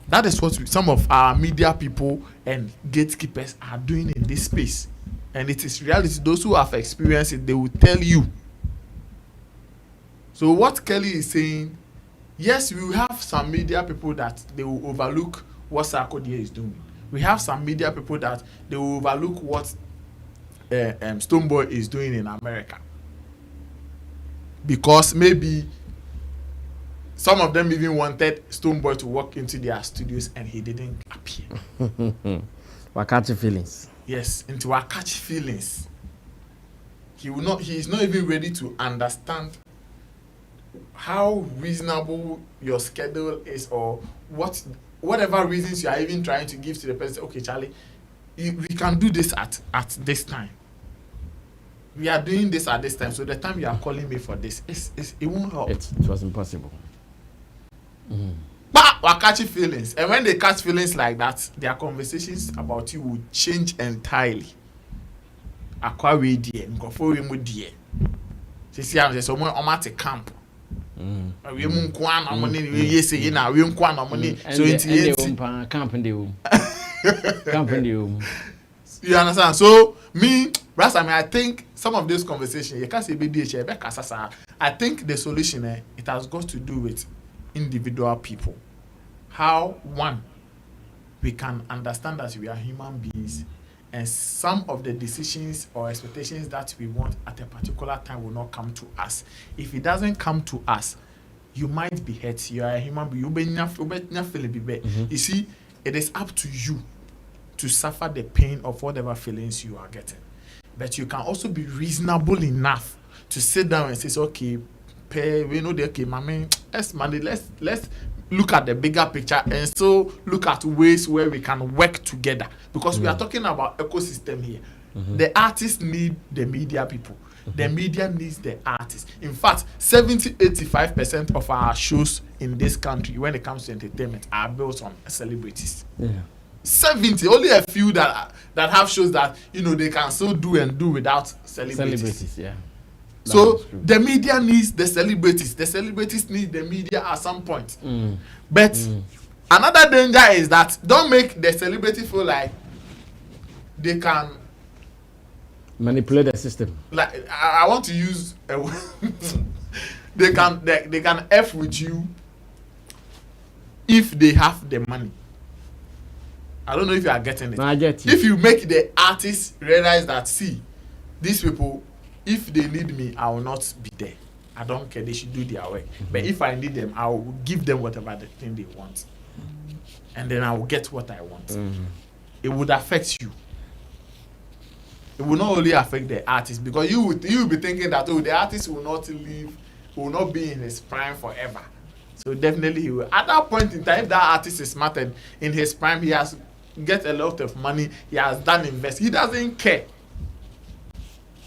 That is what some of our media people and gatekeepers are doing in this space. And it is reality. Those who have experienced it, they will tell you. So what Kelly is saying, yes, we will have some media people that they will overlook what Sarkodie is doing. We have some media people that they will overlook what Stonebwoy is doing in America. Because maybe some of them even wanted Stonebwoy to walk into their studios and he didn't appear. Wakati feelings. Yes, into our catchy feelings. He is not even ready to understand how reasonable your schedule is, or whatever reasons you are even trying to give to the person. Okay, Charlie, we can do this at this time. We are doing this at this time, so the time you are calling me for this, it won't help. It was impossible. But we catchy feelings, and when they catch feelings like that, their conversations about you will change entirely. Akwa we die, nkofo we mu die. Sisi am say someone omate camp. We mu nkwa na mo ni we yese na we nkwa na mo ni so it camp in the room. Camp in the room. You understand? So me, Rasta, I think some of these conversations, you can't say BDH, I think the solution, it has got to do with individual people. How, one, we can understand that we are human beings, and some of the decisions or expectations that we want at a particular time will not come to us. If it doesn't come to us, you might be hurt. You are a human being. You see, it is up to you to suffer the pain of whatever feelings you are getting. But you can also be reasonable enough to sit down and say, okay, we know that, okay, let's look at the bigger picture and so look at ways where we can work together. Because we are talking about ecosystem here. The artists need the media people. The media needs the artists. In fact, 70-85% of our shows in this country, when it comes to entertainment, are built on celebrities. Yeah. 70, only a few that have shows that they can still do without celebrities. Yeah. So the media needs the celebrities. The celebrities need the media at some point. But another danger is that don't make the celebrity feel like they can manipulate the system. Like I want to use a word. they can F with you if they have the money. I don't know if you are getting it. No, I get you. If you make the artists realize that, see, these people, if they need me, I will not be there. I don't care. They should do their work. But if I need them, I will give them whatever the thing they want. And then I will get what I want. It would affect you. It will not only affect the artist, because you will be thinking that, the artist will not live, will not be in his prime forever. So definitely he will. At that point in time, if that artist is smart and in his prime, he has get a lot of money, he has done invest, he doesn't care.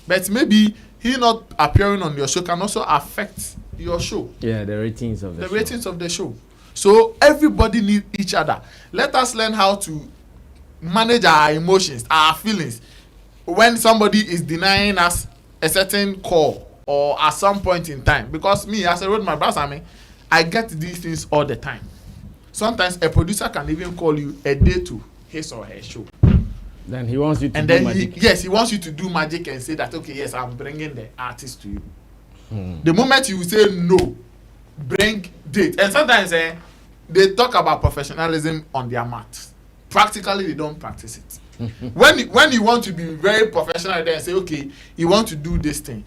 But maybe he not appearing on your show can also affect your show. Yeah, the ratings of the show. Ratings of the show. So everybody needs each other. Let us learn how to manage our emotions, our feelings. When somebody is denying us a certain call or at some point in time, because me as a road my brother, I get these things all the time. Sometimes a producer can even call you a day to his or her show. Then he wants you to and do then magic. He wants you to do magic and say that, okay, yes, I'm bringing the artist to you. The moment you say no, bring date. And sometimes they talk about professionalism on their mat. Practically, they don't practice it. When you want to be very professional and say, okay, you want to do this thing,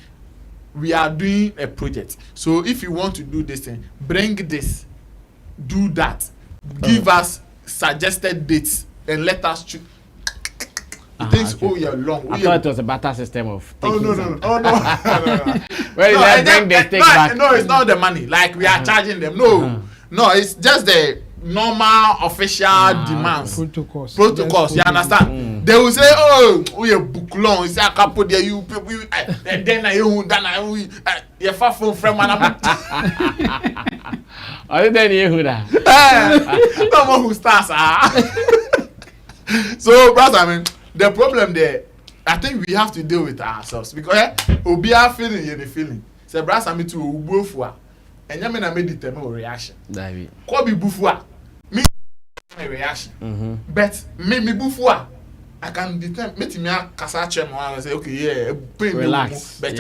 we are doing a project. So if you want to do this thing, bring this, do that, give us suggested dates, and let us choose. It takes all year long. I thought it was a better system of taking no. Where is that bring the take back? No, it's not the money. Like we are charging them. No, it's just the normal official demands. Protocols. You understand? They will say, we a book long. You say a couple there, you and then you far from Are then you that? No one who starts. So, brother, the problem there, I think we have to deal with ourselves because we are feeling the feeling. Say, brother, to and you na made determine reaction. David. Kobe bufua. Me reaction. But me bufua. I can determine me kasa chem and say okay yeah pain relax. But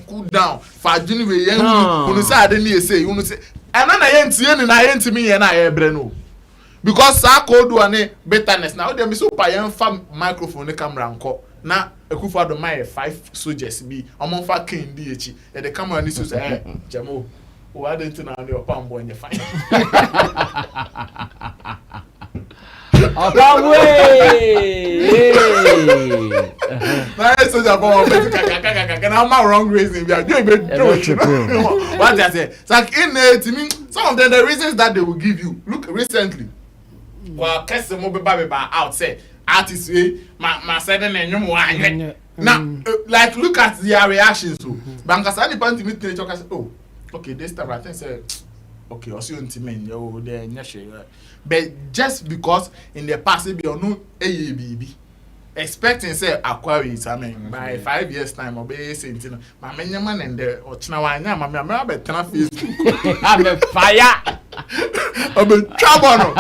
cool down. For juni we yen unu say ade ni say unu say anana yen tie ni na yen timi yen na ebre no. Because sa cold one bitterness now dem so pa yen fa microphone camera nko na ekufa do my 5 soldiers bi omon fa king di echi e the camera ni so say jamo o ade na on your palm boy you fine. Na soldier for kaka na ma wrong reason we are doing what I say it's like in to me some of them the reasons that they will give you look recently well kese mo be out say artists ma said na nyum wa now like look at their reactions so bankasa ni panti meet nature say oh okay this time I think say okay also intimate yo there nyeshe but just because in the past be no AABB expecting say Aquarius I mean by 5 years time or be saying my man and the ochina wanya ma be tena Facebook I'm a fire. I'm in trouble no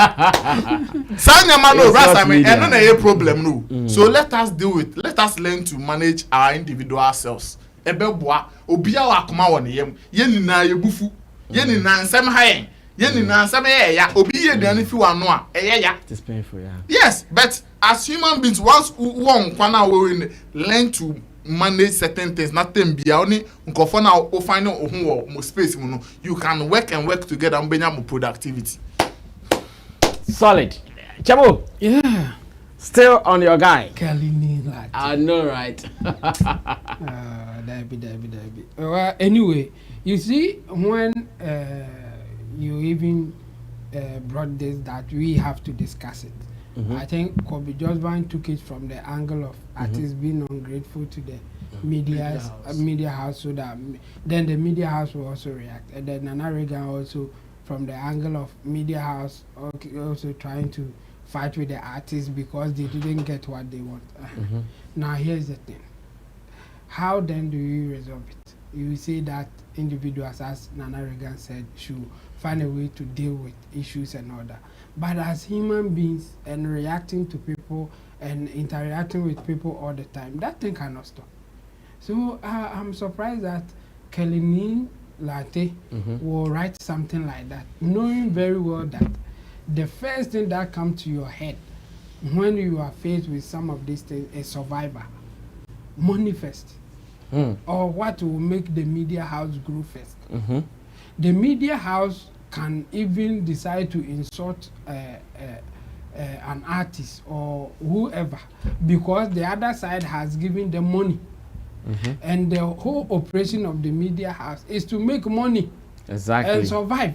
sanya man no Rasta me and no a problem no so let us learn to manage our individual selves ebeboa obia wa akoma won yem ye nyina ye bufu ye nyina nsem hayen ye nyina nsem ye ya obi ye duane fi wano a eye ya It's painful, yeah. yes but as human beings once one kwana we learn to manage certain things nothing bia oni nkofo na o find ohun wo mo space mu no you can work together and benya mo productivity Solid. Chamo. Yeah. Still on your guy. Kalini like. I know, right? That be. Well, anyway, you see, when you even brought this, that we have to discuss it. I think Kobe Josban took it from the angle of artists being ungrateful to the media house, so that then the media house will also react, and then Nana Reagan also from the angle of media house also trying to fight with the artists because they didn't get what they want. Now here's the thing. How then do you resolve it? You say that individuals, as Nana Reagan said, should find a way to deal with issues and all that. But as human beings and reacting to people and interacting with people all the time, that thing cannot stop. So I'm surprised that Kelly Latte will write something like that, knowing very well that the first thing that comes to your head when you are faced with some of these things is survivor. Money first. Or what will make the media house grow first. The media house can even decide to insult an artist or whoever because the other side has given them money. And the whole operation of the media house is to make money and survive.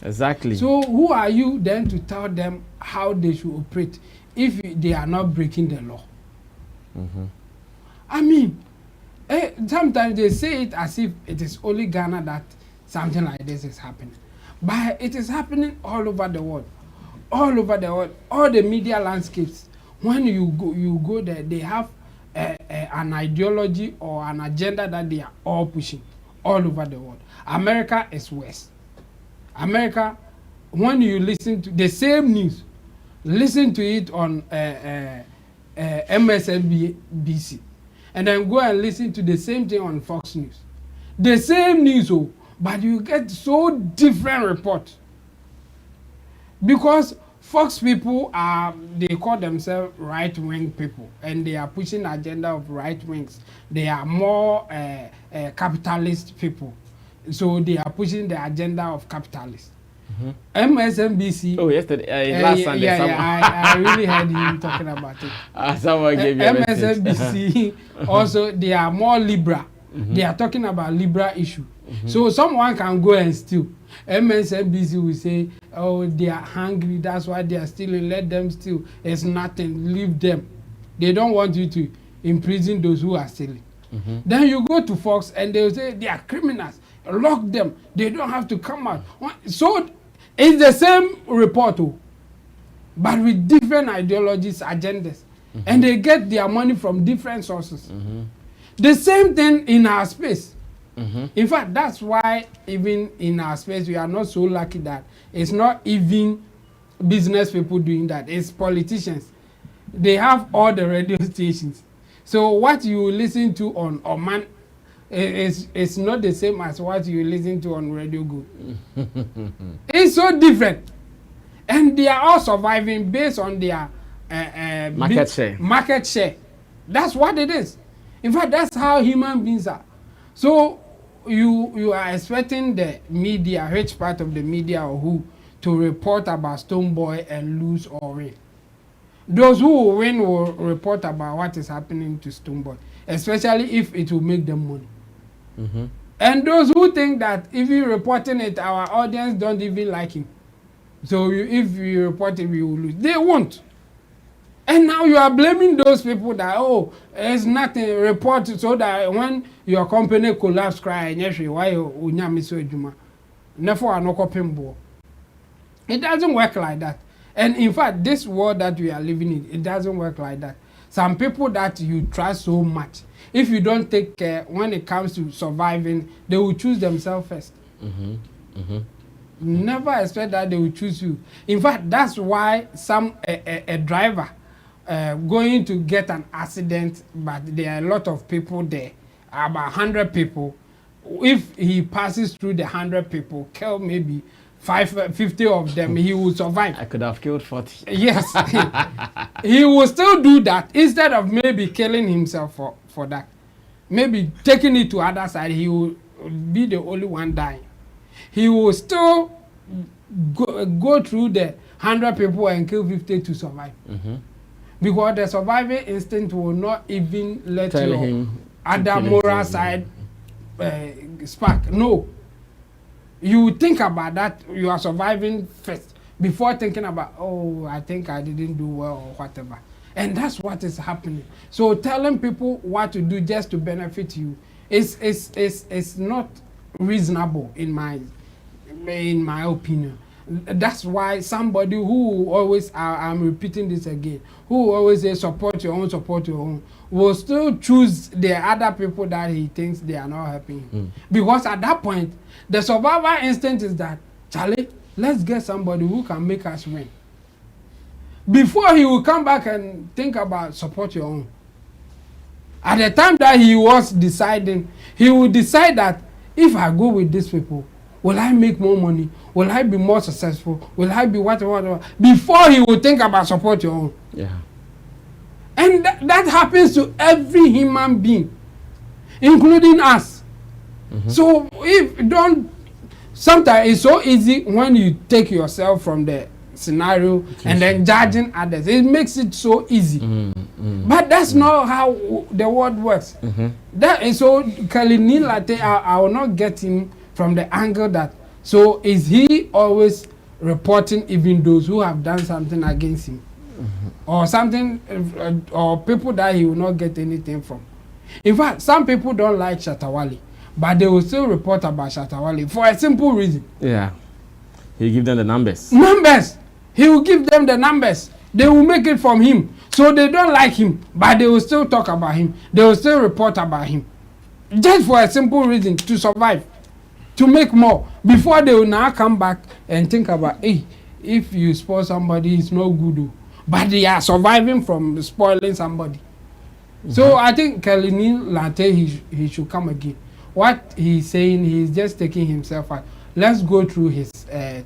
Exactly. So who are you then to tell them how they should operate if they are not breaking the law? I mean, sometimes they say it as if it is only Ghana that something like this is happening. But it is happening all over the world. All over the world. All the media landscapes. When you go there, they have an ideology or an agenda that they are all pushing all over the world. America is worse. America, when you listen to the same news, listen to it on MSNBC, and then go and listen to the same thing on Fox News. The same news, but you get so different reports. Because Fox people they call themselves right-wing people, and they are pushing the agenda of right wings. They are more capitalist people. So they are pushing the agenda of capitalists. MSNBC. Oh, yesterday, last Sunday. I really heard you talking about it. Someone gave you a MSNBC also, they are more liberal. They are talking about liberal issue. So someone can go and steal. MSNBC will say, oh, they are hungry, that's why they are stealing, let them steal. It's nothing, leave them. They don't want you to imprison those who are stealing. Then you go to Fox and they will say they are criminals, lock them, they don't have to come out. So it's the same report, but with different ideologies, agendas. And they get their money from different sources. The same thing in our space. In fact, that's why even in our space we are not so lucky that it's not even business people doing that. It's politicians. They have all the radio stations. So what you listen to on Oman is not the same as what you listen to on Radio Go. It's so different. And they are all surviving based on their market share. That's what it is. In fact, that's how human beings are. So you are expecting the media, which part of the media or who, to report about Stonebwoy and lose or win. Those who will win will report about what is happening to Stonebwoy, especially if it will make them money. And those who think that if you reporting it, our audience don't even like him. So if you report it, we will lose. They won't. And now you are blaming those people that, oh, there's nothing, report so that when your company collapse, cry, and why you so juma. Never no coping. It doesn't work like that. And in fact, this world that we are living in, it doesn't work like that. Some people that you trust so much, if you don't take care when it comes to surviving, they will choose themselves first. Never expect that they will choose you. In fact, that's why a driver going to get an accident, but there are a lot of people there, about 100 people. If he passes through the 100 people, kill maybe 50 of them, he will survive. I could have killed 40. Yes. He will still do that instead of maybe killing himself for that. Maybe taking it to other side, he will be the only one dying. He will still go through the 100 people and kill 50 to survive. Because the survival instinct will not even let your other moral side spark. No. You think about that, you are surviving first before thinking about, oh, I think I didn't do well or whatever. And that's what is happening. So telling people what to do just to benefit you is not reasonable in my opinion. That's why somebody who always, I'm repeating this again, who always say support your own, will still choose the other people that he thinks they are not helping him. Because at that point, the survival instinct is that, Charlie, let's get somebody who can make us win. Before he will come back and think about support your own. At the time that he was deciding, he will decide that if I go with these people, will I make more money? Will I be more successful? Will I be whatever? Before he will think about support your own. Yeah. And that happens to every human being, including us. So sometimes it's so easy when you take yourself from the scenario and then judging others. It makes it so easy. But that's not how the world works. That is so Kalini Latte, I will not get him from the angle that, so is he always reporting even those who have done something against him? Or something, or people that he will not get anything from. In fact, some people don't like Shatawale, but they will still report about Shatawale for a simple reason. Yeah. He give them the numbers. Numbers. He will give them the numbers. They will make it from him. So they don't like him, but they will still talk about him. They will still report about him. Just for a simple reason, to survive, to make more. Before they will now come back and think about, hey, if you spoil somebody, it's not good. But they are surviving from spoiling somebody. So I think Kalini Latte, he should come again. What he's saying, he's just taking himself out. Let's go through his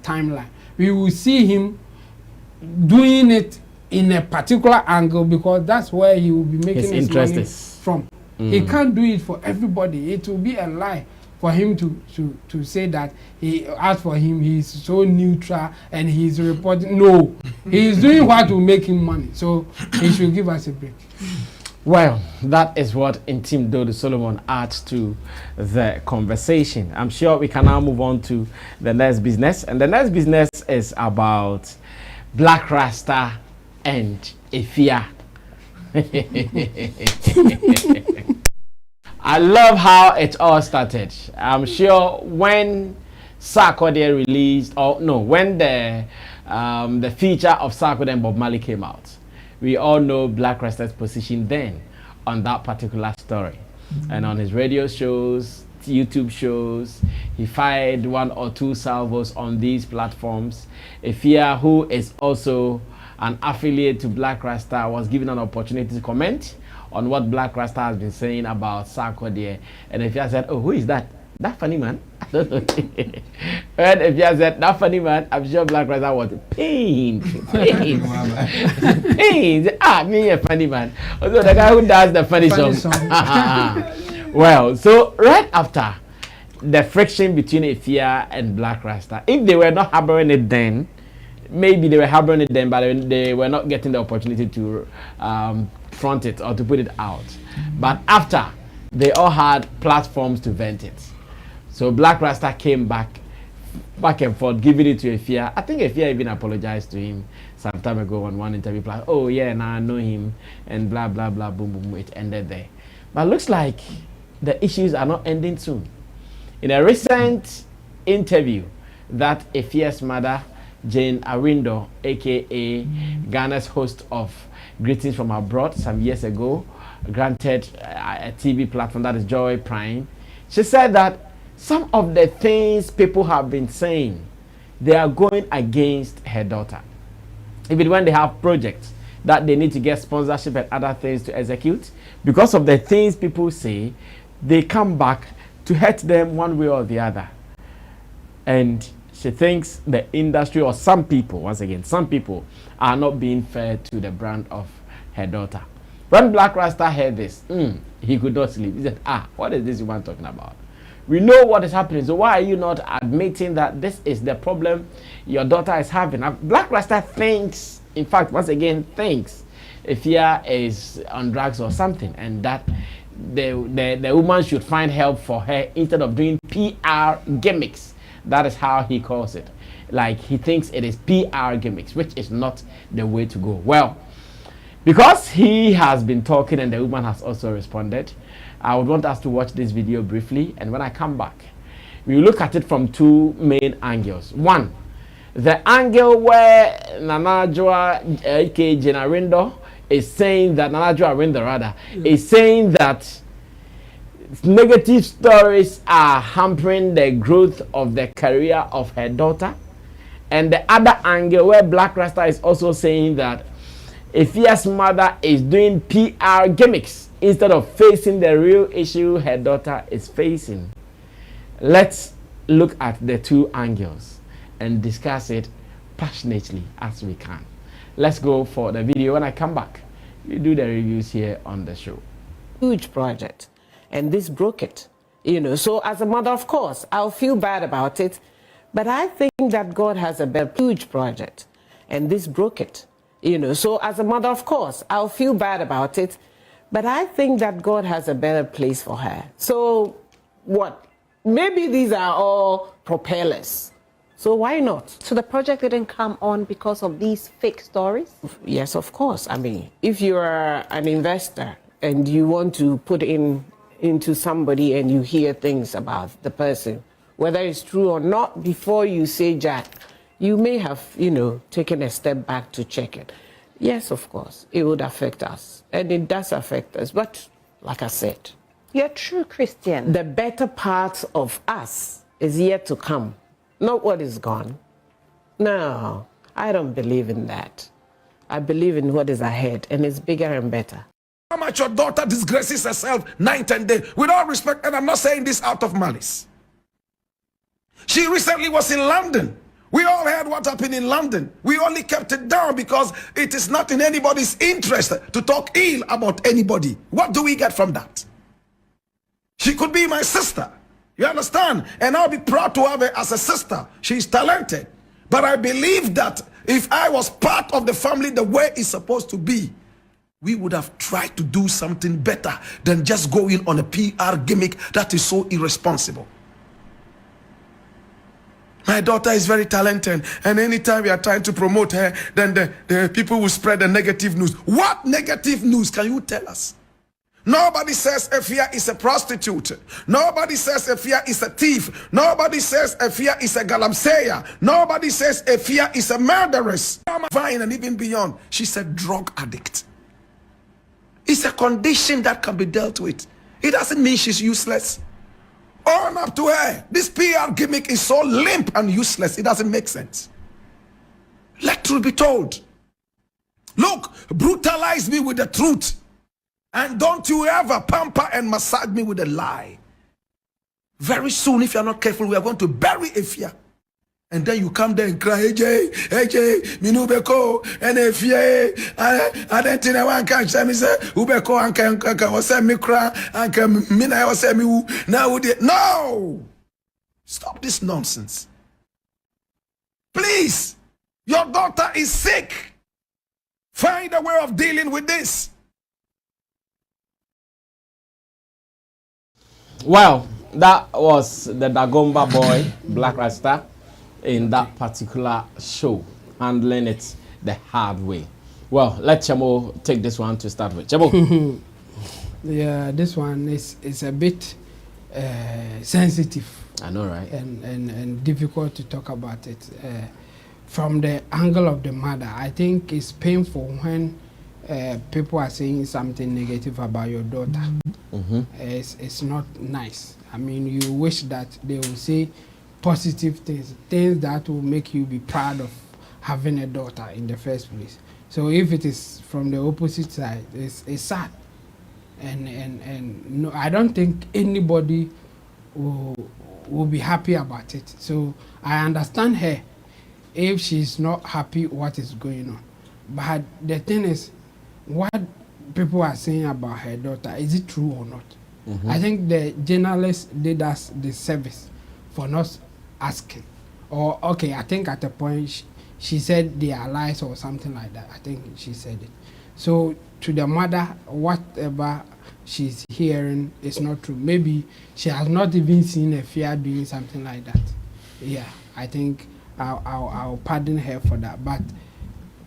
timeline. We will see him doing it in a particular angle because that's where he will be making his money from. He can't do it for everybody. It will be a lie for him to say that as for him, he's so neutral and he's reporting. No, he's doing what will make him money. So he should give us a break. Well, that is what Intim Dodo Solomon adds to the conversation. I'm sure we can now move on to the next business. And the next business is about Blakk Rasta and Efya. I love how it all started. I'm sure when Sarkodie released, or no, when the feature of Sarkodie and Bob Marley came out, we all know Blakk Rasta's position then on that particular story. And on his radio shows, YouTube shows. He fired 1 or 2 salvos on these platforms. Efya, who is also an affiliate to Blakk Rasta, was given an opportunity to comment on what Blakk Rasta has been saying about Sarkodie. And Efya said, oh, who is that? That funny man? I don't know. And Efya said, that funny man, I'm sure Blakk Rasta was pained. Me a funny man. Also, the guy who does the funny song. Well, so right after the friction between Efya and Blakk Rasta, if they were not harboring it then, maybe they were harboring it then, but they were not getting the opportunity to front it or to put it out. But after, they all had platforms to vent it. So Blakk Rasta came back and forth, giving it to Efya. I think Efya even apologized to him some time ago on one interview. Like, oh yeah, now I know him, and blah blah blah, boom boom. It ended there. But it looks like the issues are not ending soon. In a recent interview that Efya's mother, Jane Arindo, aka Ghana's host of Greetings from Abroad, some years ago, granted a TV platform, that is Joy Prime, she said that some of the things people have been saying, they are going against her daughter. Even when they have projects that they need to get sponsorship and other things to execute, because of the things people say, they come back to hurt them one way or the other. And she thinks the industry, or some people, once again, some people are not being fair to the brand of her daughter. When Blakk Rasta heard this, he could not sleep. He said, what is this woman talking about? We know what is happening, so why are you not admitting that this is the problem your daughter is having? Now, Blakk Rasta thinks, in fact, once again, thinks Efya is on drugs or something, and that the woman should find help for her instead of doing PR gimmicks. That is how he calls it. Like, he thinks it is PR gimmicks, which is not the way to go. Well, because he has been talking and the woman has also responded, I would want us to watch this video briefly, and when I come back, we look at it from 2 main angles. One, the angle where Nana Joa, aka Jenarindo, is saying that, Nana Joa Arindo rather, is saying that negative stories are hampering the growth of the career of her daughter. And the other angle where Blakk Rasta is also saying that Efya's mother is doing PR gimmicks instead of facing the real issue her daughter is facing. Let's look at the 2 angles and discuss it passionately as we can. Let's go for the video. When I come back, we do the reviews here on the show. Huge project, and this broke it. So as a mother, of course, I'll feel bad about it, but I think that God has a better huge project, and this broke it. So as a mother, of course, I'll feel bad about it, but I think that God has a better place for her. So what? Maybe these are all propellers. So why not? So the project didn't come on because of these fake stories? Yes, of course. I mean, if you are an investor and you want to put into somebody and you hear things about the person, whether it's true or not, before you say Jack, you may have, taken a step back to check it. Yes, of course, it would affect us. And it does affect us. But like I said, you're a true Christian. The better part of us is yet to come. Not what is gone. No, I don't believe in that. I believe in what is ahead, and it's bigger and better. How much your daughter disgraces herself night and day, with all respect, and I'm not saying this out of malice. She recently was in London. We all heard what happened in London. We only kept it down because it is not in anybody's interest to talk ill about anybody. What do we get from that? She could be my sister. You understand? And I'll be proud to have her as a sister. She's talented. But I believe that if I was part of the family the way it's supposed to be, we would have tried to do something better than just going on a PR gimmick that is so irresponsible. My daughter is very talented, and anytime we are trying to promote her, then the people will spread the negative news. What negative news can you tell us? Nobody says Efya is a prostitute. Nobody says Efya is a thief. Nobody says Efya is a galamseya. Nobody says Efya is a murderess. Fine, and even beyond, she's a drug addict. It's a condition that can be dealt with. It doesn't mean she's useless. Own up to her. This PR gimmick is so limp and useless, it doesn't make sense. Let truth be told. Look, brutalize me with the truth. And don't you ever pamper and massage me with a lie. Very soon, if you're not careful, we are going to bury Efya. And then you come there and cry, AJ, Minubeko, and Efya, I don't think I want to say, Ubeko, Anka, was send me cry, Anka, Mina, was send me, now, no! Stop this nonsense. Please, your daughter is sick. Find a way of dealing with this. Well, that was the Dagomba boy, Blakk Rasta, in that particular show, handling it the hard way. Well, let Chamo take this one to start with. Chamo. Yeah, this one is a bit sensitive. I know, right? And difficult to talk about it. From the angle of the mother, I think it's painful when people are saying something negative about your daughter. It's not nice. I mean, you wish that they will say positive things that will make you be proud of having a daughter in the first place. So if it is from the opposite side, it's sad. And no, I don't think anybody will be happy about it. So I understand her if she's not happy what is going on. But the thing is, what people are saying about her daughter, is it true or not? I think the journalist did us the service for not asking. Or, okay, I think at a point she said they are lies or something like that. I think she said it. So to the mother, whatever she's hearing is not true. Maybe she has not even seen Efya doing something like that. Yeah, I think I'll pardon her for that. But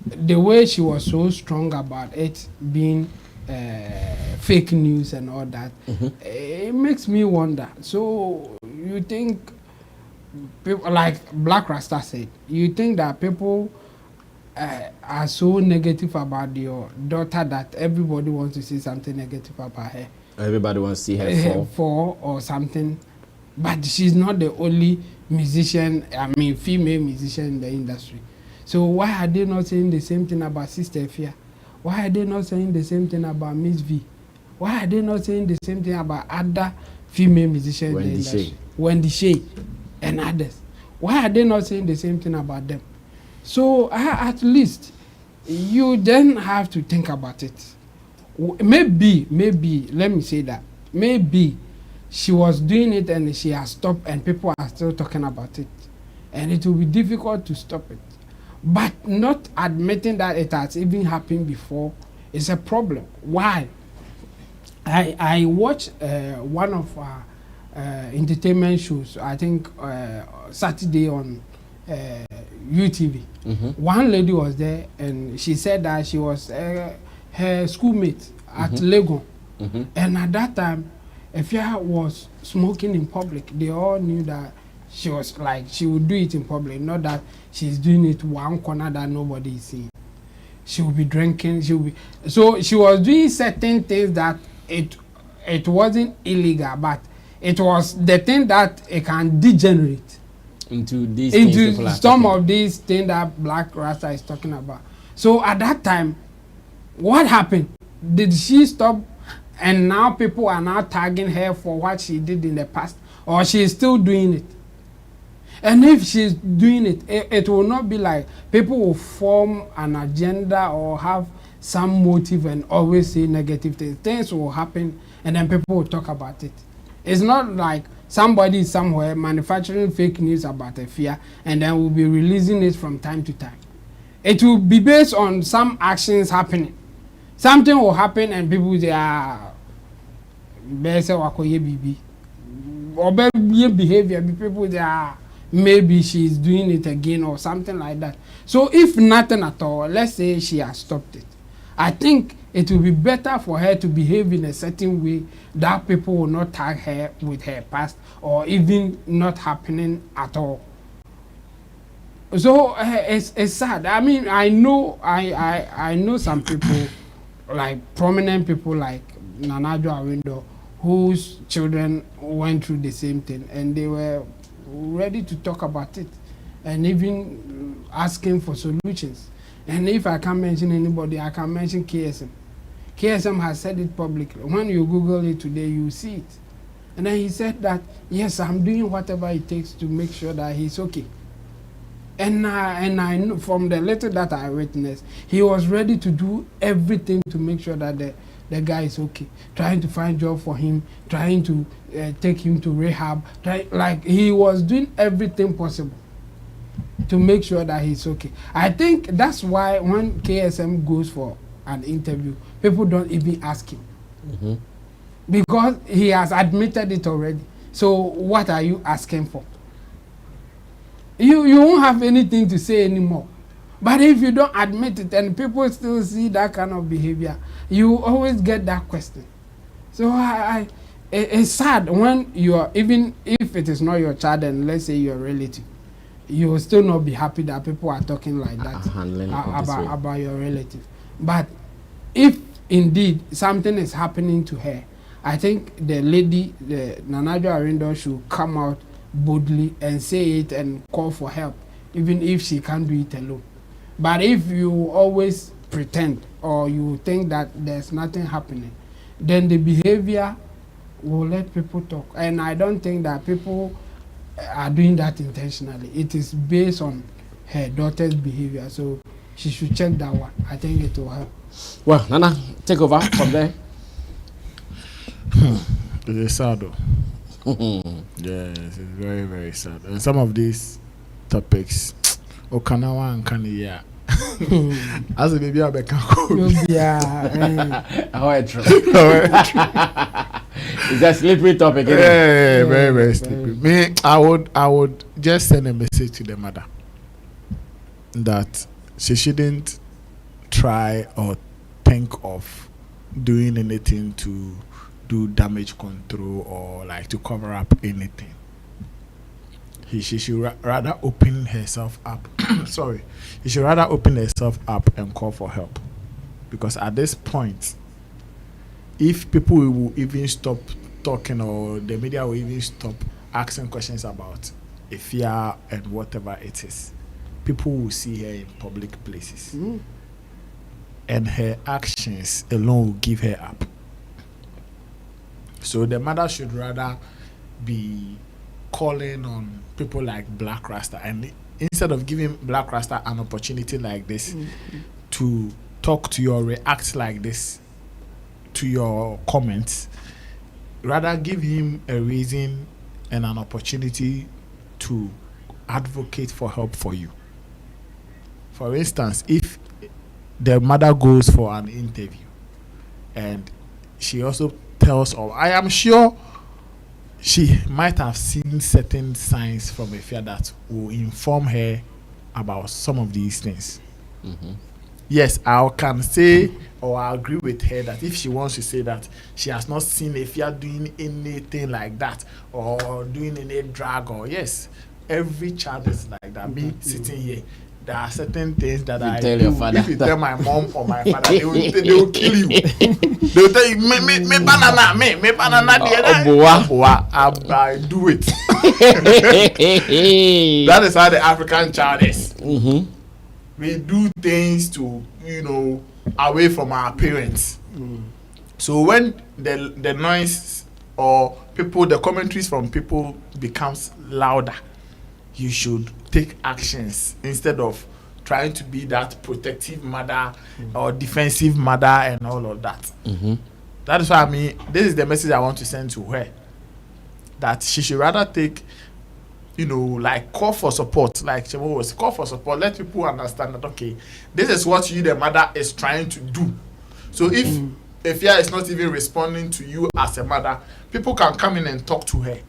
the way she was so strong about it being fake news and all that, it makes me wonder. So you think people, like Blakk Rasta said, you think that people are so negative about your daughter that everybody wants to see something negative about her? Everybody wants to see her fall or something. But she's not the only musician, I mean female musician in the industry. So why are they not saying the same thing about Sister Efya? Why are they not saying the same thing about Miss V? Why are they not saying the same thing about other female musicians in the industry? Wendy Shay and others. Why are they not saying the same thing about them? So at least you then have to think about it. Maybe, let me say that, maybe she was doing it and she has stopped and people are still talking about it. And it will be difficult to stop it. But not admitting that it has even happened before is a problem. Why? I watched one of our entertainment shows, I think Saturday on UTV. One lady was there and she said that she was her schoolmate at Legon. And at that time, Efya was smoking in public. They all knew that she was like, she would do it in public, not that she's doing it one corner that nobody is seeing. She will be drinking, so she was doing certain things that it wasn't illegal, but it was the thing that it can degenerate into some of these things that Blakk Rasta is talking about. So at that time, what happened? Did she stop and now people are now tagging her for what she did in the past, or she is still doing it? And if she's doing it, it will not be like people will form an agenda or have some motive and always say negative things. Things will happen and then people will talk about it. It's not like somebody somewhere manufacturing fake news about Efya and then will be releasing it from time to time. It will be based on some actions happening. Something will happen and people say, or behavior, people say, maybe she's doing it again or something like that. So if nothing at all, let's say she has stopped it, I think it will be better for her to behave in a certain way that people will not tag her with her past or even not happening at all. So it's sad. I mean, I know some people, like prominent people like Nana Jo Awindo, whose children went through the same thing, and they were ready to talk about it and even asking for solutions. And if I can't mention anybody, I can mention KSM. KSM has said it publicly. When you Google it today, you see it. And then he said that, yes, I'm doing whatever it takes to make sure that he's okay. And I know from the letter that I witnessed, he was ready to do everything to make sure that the guy is okay. Trying to find job for him, trying to take him to rehab. Like he was doing everything possible to make sure that he's okay. I think that's why when KSM goes for an interview, people don't even ask him. Mm-hmm. Because he has admitted it already. So what are you asking for? You won't have anything to say anymore. But if you don't admit it and people still see that kind of behavior, you always get that question. So it's sad when you are, even if it is not your child and let's say your relative, you will still not be happy that people are talking like that about your relative. But if indeed something is happening to her, I think the lady, the Nanajo Arindo, should come out boldly and say it and call for help, even if she can't do it alone. But if you always pretend or you think that there's nothing happening, then the behavior will let people talk. And I don't think that people are doing that intentionally. It is based on her daughter's behavior. So she should check that one. I think it will help. Well, Nana, take over from there. It is sad though. Yes, it's very, very sad. And some of these topics, Okanawa and Kaniya. As a baby, I be It's a slippery topic. Yeah, very, very slippery. Me, I would just send a message to the mother that she shouldn't try or think of doing anything to do damage control or like to cover up anything. She should rather open herself up. Sorry. She should rather open herself up and call for help. Because at this point, if people will even stop talking or the media will even stop asking questions about Efya and whatever it is, people will see her in public places. And her actions alone will give her up. So the mother should rather be calling on people like Blakk Rasta, and instead of giving Blakk Rasta an opportunity like this to talk to you or react like this to your comments, rather give him a reason and an opportunity to advocate for help for you. For instance, if the mother goes for an interview and she also tells, or I am sure she might have seen certain signs from Efya that will inform her about some of these things. Yes, I can say or I agree with her that if she wants to say that she has not seen Efya doing anything like that or doing any drag, or yes, every child is like that. Me sitting here, there are certain things that I tell do. your father. If you tell my mom or my father, they will kill you. They will tell you, me banana, me banana. I do it. That is how the African child is. We do things to, away from our parents. So when the noise or the commentaries from people becomes louder, you should take actions instead of trying to be that protective mother or defensive mother and all of that. That is why this is the message I want to send to her, that she should rather take, like call for support, like she was call for support, let people understand that, okay, this is what you, the mother, is trying to do. So if Efya is not even responding to you as a mother, people can come in and talk to her.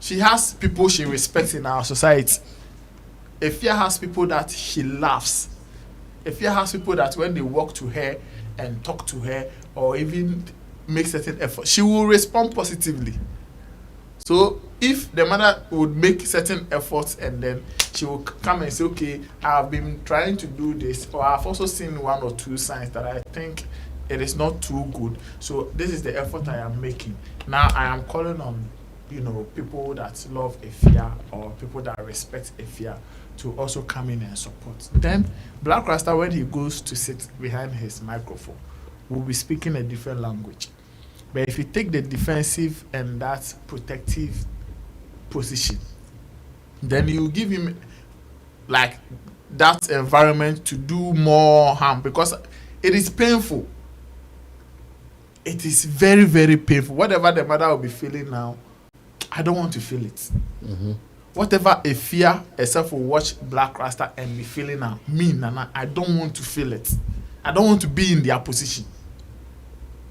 She has people she respects in our society. Efya has people that she loves. Efya has people that when they walk to her and talk to her or even make certain effort, she will respond positively. So if the mother would make certain efforts and then she will come and say, okay, I have been trying to do this, or I've also seen one or two signs that I think it is not too good. So this is the effort I am making. Now I am calling on, people that love Efya or people that respect Efya to also come in and support. Then Blakk Rasta, when he goes to sit behind his microphone, will be speaking a different language. But if you take the defensive and that protective position, then you give him like that environment to do more harm, because it is painful. It is very, very painful. Whatever the mother will be feeling now, I don't want to feel it. Whatever Efya herself will watch Blakk Rasta and be feeling now, me, Nana, I don't want to feel it. I don't want to be in their position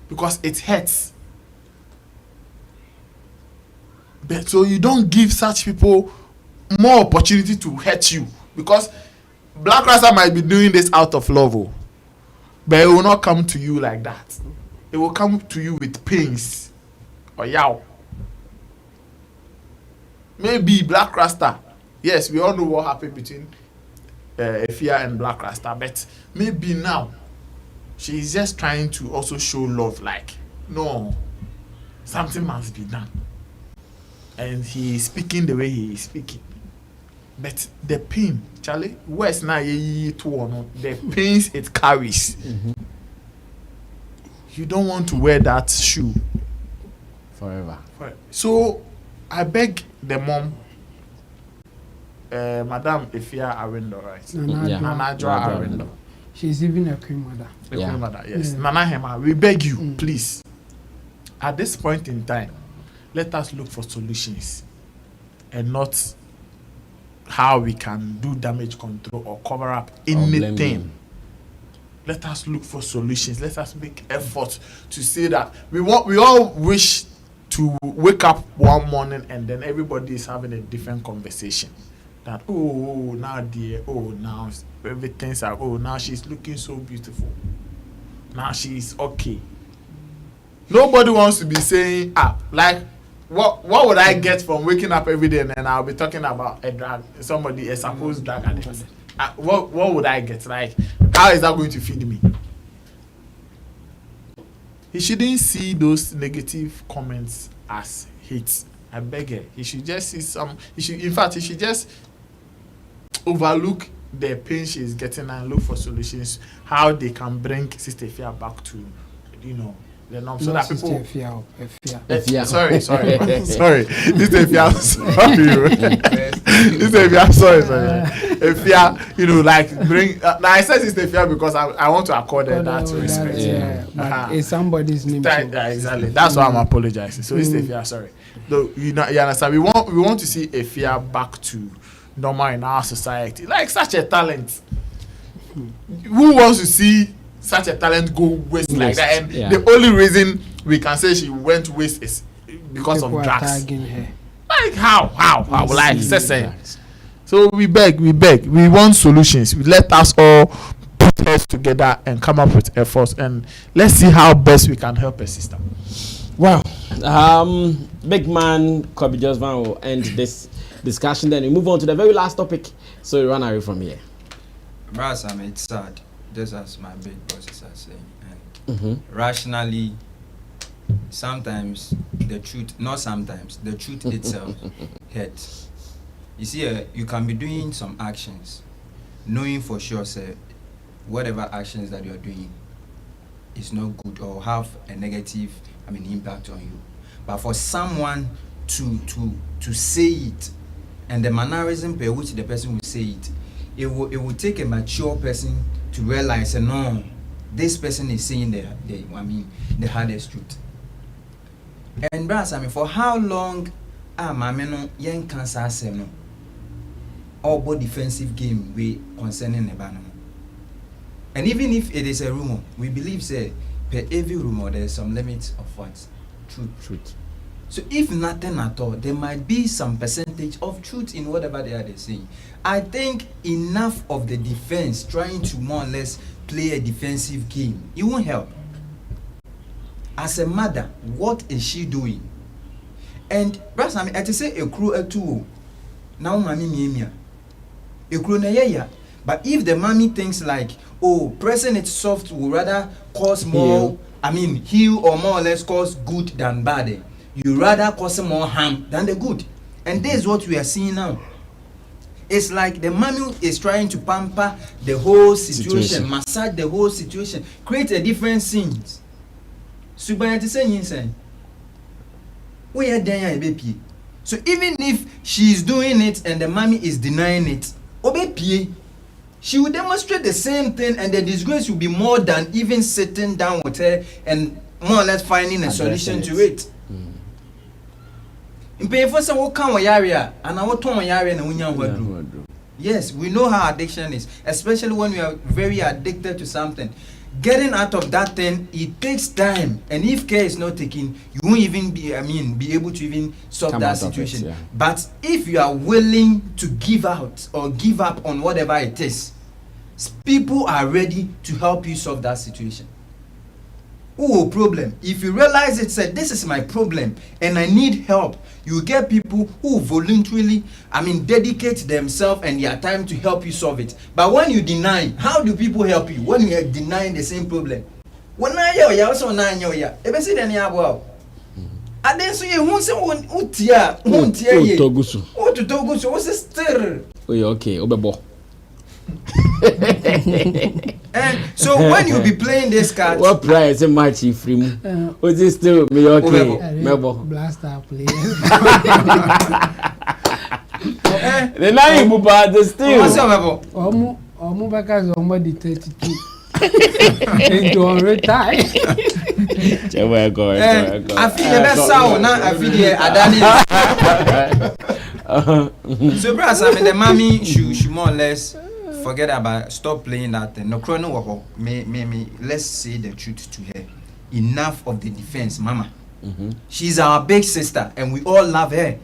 because it hurts. But so you don't give such people more opportunity to hurt you, because Blakk Rasta might be doing this out of love, but it will not come to you like that. It will come to you with pains or yow. Maybe Blakk Rasta, yes, we all know what happened between Efya and Blakk Rasta, but maybe now she's just trying to also show love, like, no, something must be done. And he is speaking the way he is speaking. But the pain, Charlie, where's now the pains it carries. You don't want to wear that shoe forever. So I beg the mom, Madam Efya Arindo, right? Nana Joa Arindo. She's even a queen mother. Queen mother, yes. Nana Hema, we beg you, please. At this point in time, let us look for solutions and not how we can do damage control or cover up anything. Let us look for solutions. Let us make effort to say that we all wish to wake up one morning and then everybody is having a different conversation. That now dear, now everything's like, now she's looking so beautiful. Now she's okay. Nobody wants to be saying, like, what would I get from waking up every day and then I'll be talking about a supposed drug addict? What would I get? Like, how is that going to feed me? He shouldn't see those negative comments as hate. I beg her. He should just see some. He should just overlook the pain she is getting and look for solutions how they can bring Sister Efya back to, the norm, so that people. Efya. Sorry. Sister Efya, Sister Efya, sorry. Efya, like bring. Now I said Sister Efya because I want to accord her that respect. But it's somebody's name. Exactly. That's why I'm apologizing. So Sister Efya, sorry. Though you understand, we want to see Efya back to normal in our society. Like such a talent. Who wants to see such a talent go waste like that? And the only reason we can say she went waste is because People of drugs. Her. Like how? Like saying. So we beg. We want solutions. Let us all put heads together and come up with efforts, and let's see how best we can help a sister. Wow. Big man Kobe Josvan will end this discussion. Then we move on to the very last topic. So we run away from here. Rasta, it's sad. Just as my big bosses are saying. And rationally, sometimes the truth, not sometimes, the truth itself hurts. You see, you can be doing some actions, knowing for sure, say, whatever actions that you're doing is not good or have a negative, impact on you. But for someone to say it, and the mannerism by which the person will say it, it will take a mature person to realize, no, this person is saying the hardest truth. And brass, for how long no young cancer no all about defensive game we concerning the banner. And even if it is a rumor, we believe say per every rumor there is some limits of what truth. So if nothing at all, there might be some percentage of truth in whatever they are saying. I think enough of the defense trying to more or less play a defensive game, it won't help. As a mother, what is she doing? And perhaps I say a crew a two. Now mommy mia. A crew na yeah. But if the mommy thinks like, oh, pressing it soft will rather cause more, heal or more or less cause good than bad. You rather cause more harm than the good. And this is what we are seeing now. It's like the mommy is trying to pamper the whole situation, massage the whole situation, create a different scenes. Subayati saying, we are there, baby. So even if she is doing it and the mommy is denying it, obepi, she will demonstrate the same thing, and the disgrace will be more than even sitting down with her and more or less finding a solution to it. Yes, we know how addiction is, especially when we are very addicted to something. Getting out of that thing, it takes time, and if care is not taken, you won't even be able to even solve that situation. But if you are willing to give out or give up on whatever it is, people are ready to help you solve that situation. Oh, problem. If you realize it, said this is my problem and I need help, you get people who voluntarily, dedicate themselves and their time to help you solve it. But when you deny, how do people help you when you are denying the same problem? When I also I didn't see you won't say utia togusu. Oh, to togusu was a stir. Okay, obebo. And so when you be playing this card, what price match if free? Was this still me okay? Mebo. Blaster player. The nine buba the still. Omu baka zomba di 32. Into on retire. Chewe go. I feel the best sound now. I feel the Adani. So perhaps the mommy should more or less forget about, stop playing that thing. No chrono me let's say the truth to her. Enough of the defense, mama. She's our big sister and we all love her.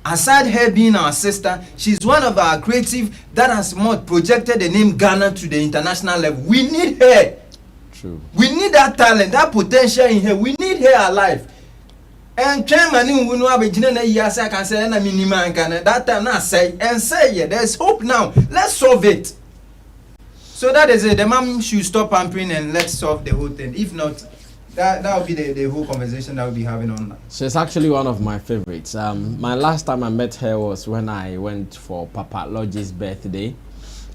Aside her being our sister, she's one of our creative that has more projected the name Ghana to the international level. We need her. True. We need that talent, that potential in her. We need her alive. And chairman we know about yes, I can say and that time now say and say yeah, there's hope now. Let's solve it. So that is it. The mom should stop pampering and let's solve the whole thing. If not, that will be the whole conversation that we'll be having on that. She's actually one of my favorites. My last time I met her was when I went for Papa Lodge's birthday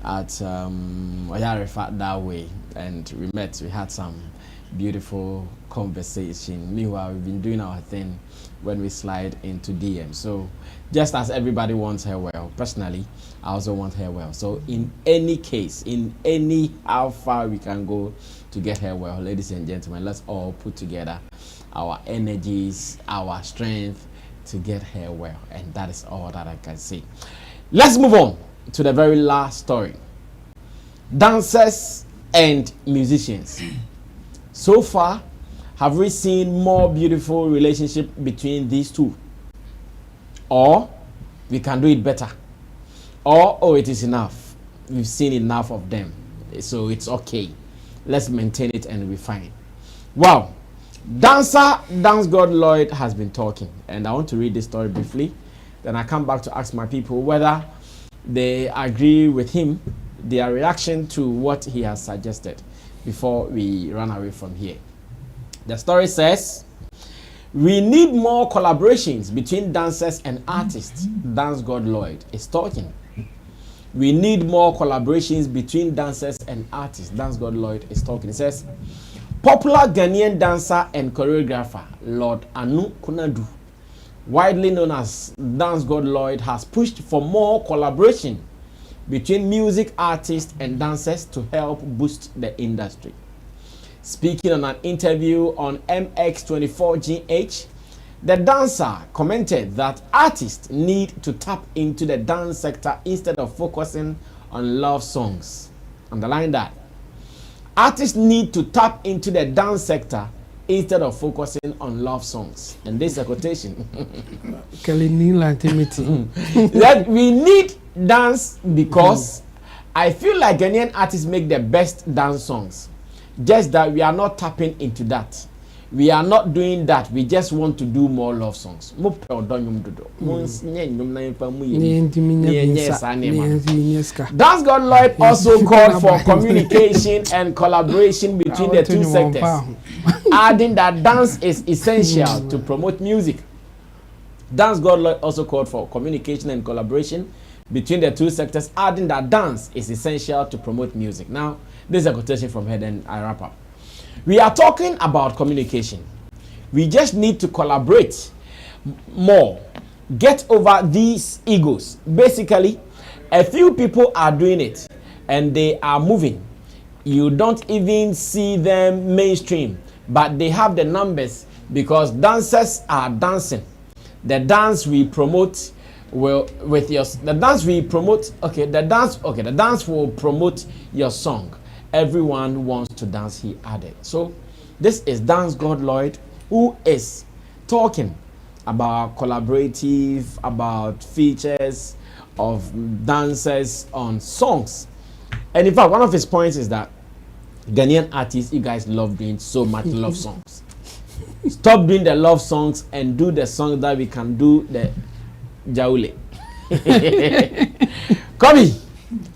at Oyarefat that way, and we met. We had some beautiful conversation. Meanwhile, we've been doing our thing when we slide into DM. So just as everybody wants her well, personally, I also want her well. So in any case, in any how far we can go to get her well, ladies and gentlemen, let's all put together our energies, our strength to get her well. And that is all that I can say. Let's move on to the very last story. Dancers and musicians. So far, have we seen more beautiful relationship between these two? Or we can do it better? Or, oh, it is enough. We've seen enough of them. So it's okay. Let's maintain it and we're fine. Wow. Dancer Dance God Lloyd has been talking. And I want to read this story briefly. Then I come back to ask my people whether they agree with him, their reaction to what he has suggested before we run away from here. The story says, we need more collaborations between dancers and artists. Dance God Lloyd is talking. We need more collaborations between dancers and artists. Dance God Lloyd is talking. He says, popular Ghanaian dancer and choreographer Lord Anu Kunadu, widely known as Dance God Lloyd, has pushed for more collaboration between music artists and dancers to help boost the industry. Speaking on an interview on MX24GH, the dancer commented that artists need to tap into the dance sector instead of focusing on love songs. Underline that. Artists need to tap into the dance sector instead of focusing on love songs. And this is a quotation. That we need dance because I feel like Ghanaian artists make the best dance songs. Just that we are not tapping into that. We are not doing that. We just want to do more love songs. Dance God Lloyd also called for communication and collaboration between the two sectors, adding that dance is essential to promote music. Dance God Lloyd also called for communication and collaboration between the two sectors, adding that dance is essential to promote music. Now, this is a quotation from her, then I wrap up. We are talking about communication. We just need to collaborate more. Get over these egos. Basically, a few people are doing it and they are moving. You don't even see them mainstream, but they have the numbers because dancers are dancing. The dance we promote will the dance will promote your song. Everyone wants to dance, he added. So this is Dance God Lloyd, who is talking about collaborative, about features of dancers on songs. And in fact, one of his points is that Ghanaian artists, you guys love doing so much love songs. Stop doing the love songs and do the songs that we can do the Jaule. Kobe,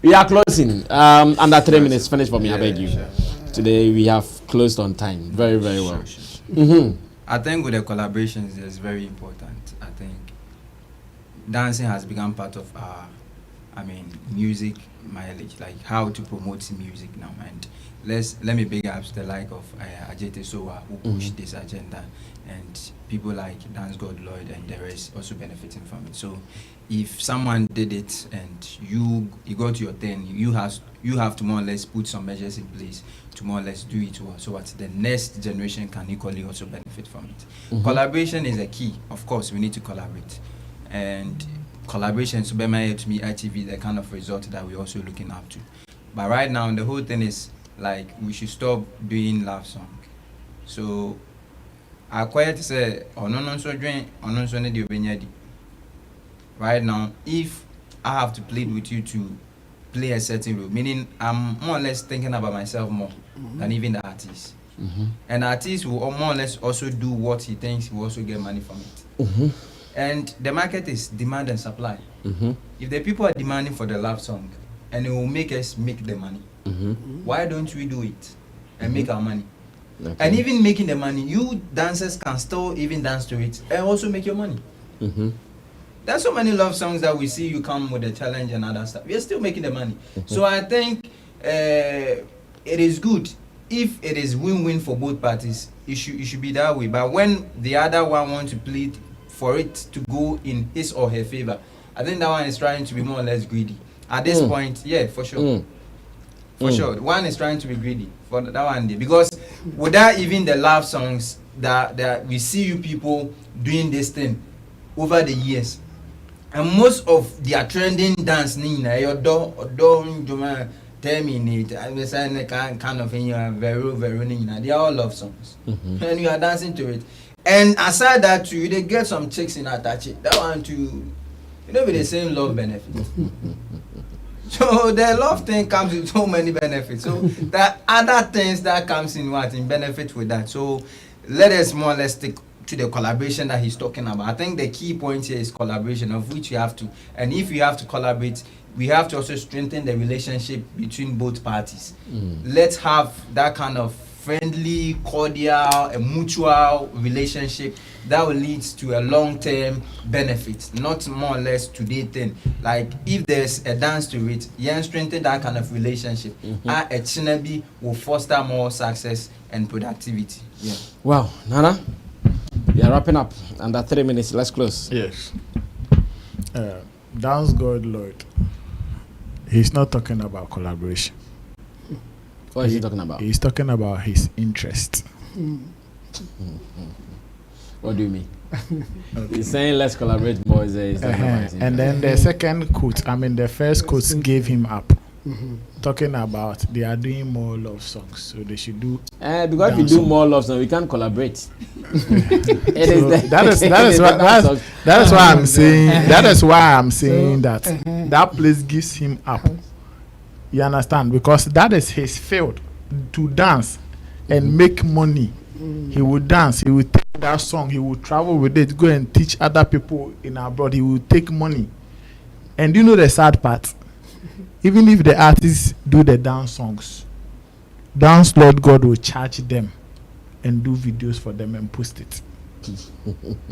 we are closing. Under 3 minutes, finish for me, I beg you. Sure. Today we have closed on time. Very, very well. Sure. I think with the collaborations, it's very important. I think dancing has become part of our, music mileage, like how to promote music now. And let me big up the like of Ajete Sowa, who push this agenda, and people like Dance God Lloyd and the rest also benefiting from it. So if someone did it and you got to your turn, you have to more or less put some measures in place to more or less do it well, so that the next generation can equally also benefit from it. Collaboration is a key. Of course, we need to collaborate, and collaboration to be made to me ITV the kind of result that we're also looking up to. But right now, the whole thing is like we should stop doing love song. So I quite say right now, if I have to plead with you to play a certain role, meaning I'm more or less thinking about myself more than even the artist. And the artist will more or less also do what he thinks he will also get money from it. And the market is demand and supply. If the people are demanding for the love song and it will make us make the money, why don't we do it and make our money? Okay. And even making the money, you dancers can still even dance to it and also make your money. There's so many love songs that we see you come with a challenge and other stuff. We are still making the money. So I think it is good if it is win-win for both parties. It should be that way. But when the other one wants to plead for it to go in his or her favor, I think that one is trying to be more or less greedy. At this point, yeah, for sure. For sure. One is trying to be greedy for that one day. Because without even the love songs that we see you people doing this thing over the years. And most of their trending dance, terminate, kind of thing, they are all love songs. And you are dancing to it. And aside that too, they get some chicks in attach it. That one too, be the same love benefit. So the love thing comes with so many benefits. So there are other things that comes in benefit with that. So let us more or less stick to the collaboration that he's talking about. I think the key point here is collaboration, of which you have to. And if you have to collaborate, we have to also strengthen the relationship between both parties. Let's have that kind of friendly, cordial, a mutual relationship that will lead to a long-term benefit, not more or less today thing. Like if there's a dance to it, strengthen that kind of relationship. A chinabi will foster more success and productivity. Yeah. Wow, Nana, we are wrapping up. Under 3 minutes, let's close. Yes. Dance God Lloyd. He's not talking about collaboration. What is he talking about? He's talking about his interest. What do you mean? Okay. He's saying let's collaborate more. And then the second quote, the first quote gave him up. Talking about they are doing more love songs, so they should do. Because if you do more love songs, we can't collaborate. That is why I'm saying. That is why I'm saying that that place gives him up. You understand? Because that is his field, to dance and make money He would dance. He would take that song. He would travel with it, go and teach other people in abroad. He would take money. And you know the sad part? Even if the artists do the dance songs, Dance Lord God will charge them and do videos for them and post it.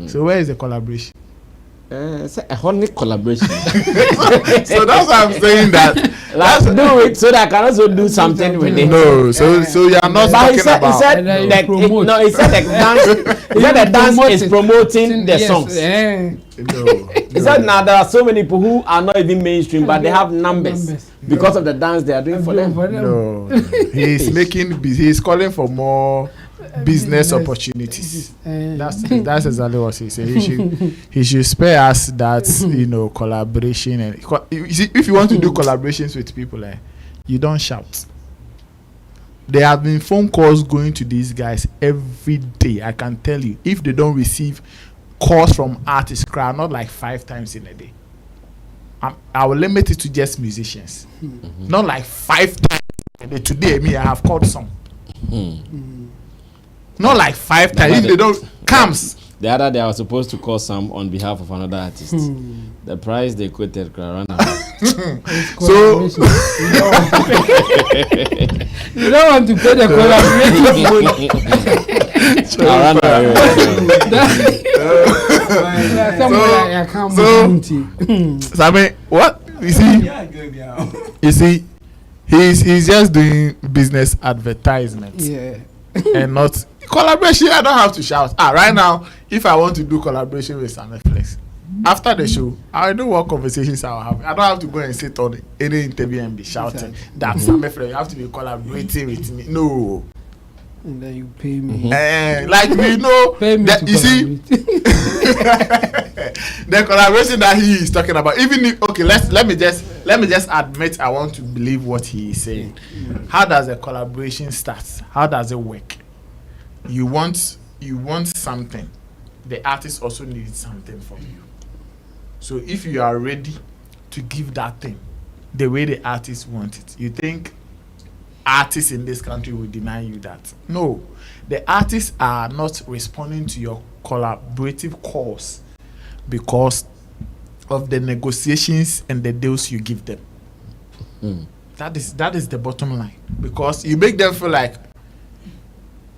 So where is the collaboration? It's a honey collaboration. So that's why I'm saying that. Let's do it so that I can also do something with it. No, so you are not talking about. He said the dance. He said the dance is promoting the songs. No. He said now there are so many people who are not even mainstream, but they have numbers because of the dance they are doing for them. No, he's calling for more business opportunities. That's exactly what he said. He should spare us that collaboration. And you see, if you want to do collaborations with people, you don't shout. There have been phone calls going to these guys every day. I can tell you, if they don't receive calls from artists, not like 5 times in a day. I will limit it to just musicians. Not like 5 times in a day. Today, I have called some. Not like 5 times. If they don't comes. The other day I was supposed to call some on behalf of another artist. The price they quoted ran out. So you don't want to pay the collaboration. Sammy, what you see, he's just doing business advertisements. Yeah. And not collaboration. I don't have to shout. Right now, if I want to do collaboration with Sammy Flex, after the show, I know what conversations I will have. I don't have to go and sit on any interview and be shouting that Sammy Flex, you have to be collaborating with me. No. And then you pay me. Like we know that you see the collaboration that he is talking about. Even if let me just admit I want to believe what he is saying. How does a collaboration start? How does it work? You want something. The artist also needs something from you. So if you are ready to give that thing the way the artist wants it, you think artists in this country will deny you that? No. The artists are not responding to your collaborative calls because of the negotiations and the deals you give them. That is the bottom line. Because you make them feel like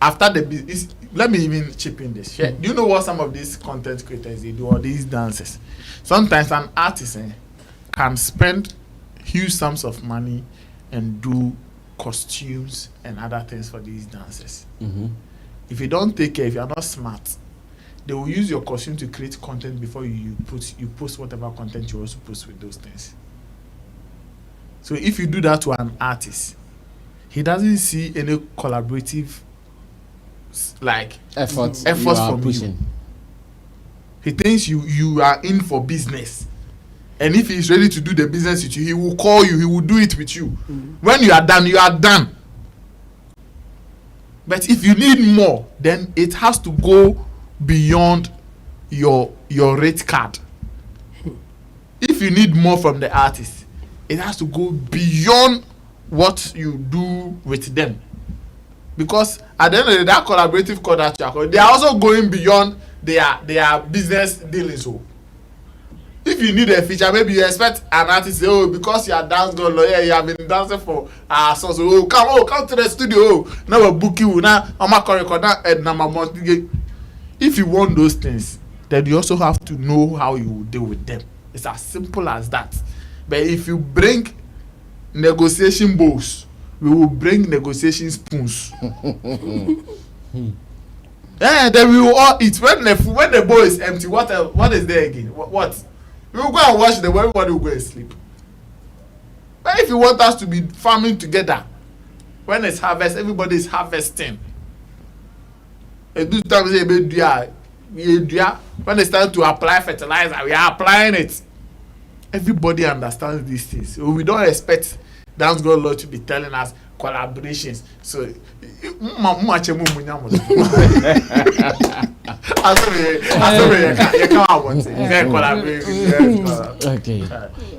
after the business. Let me even chip in this. Do you know what some of these content creators they do, or these dancers? Sometimes an artist can spend huge sums of money and do costumes and other things for these dancers. If you don't take care, if you are not smart, they will use your costume to create content before you post whatever content you also post with those things. So if you do that to an artist, he doesn't see any collaborative efforts from pushing. You. He thinks you are in for business, and if he's ready to do the business with you, he will call you. He will do it with you. When you are done. But if you need more, then it has to go beyond your rate card. If you need more from the artist, it has to go beyond what you do with them. Because at the end of the day, that collaborative call that you are calling, they are also going beyond their business dealings. So if you need a feature, maybe you expect an artist to say, because you are dance girl lawyer, you have been dancing for so come to the studio. Now we're booking you now. I'm a record now and number monthly. If you want those things, then you also have to know how you will deal with them. It's as simple as that. But if you bring negotiation bowls, we will bring negotiation spoons. Then we will all eat. When the bowl is empty, what is there again? What? We will go and wash them. Everybody will go and sleep. But if you want us to be farming together, when it's harvest, everybody is harvesting. When it's time to apply fertilizer, we are applying it. Everybody understands these things. So we don't expect Dance God Lord to be telling us collaborations. So Okay.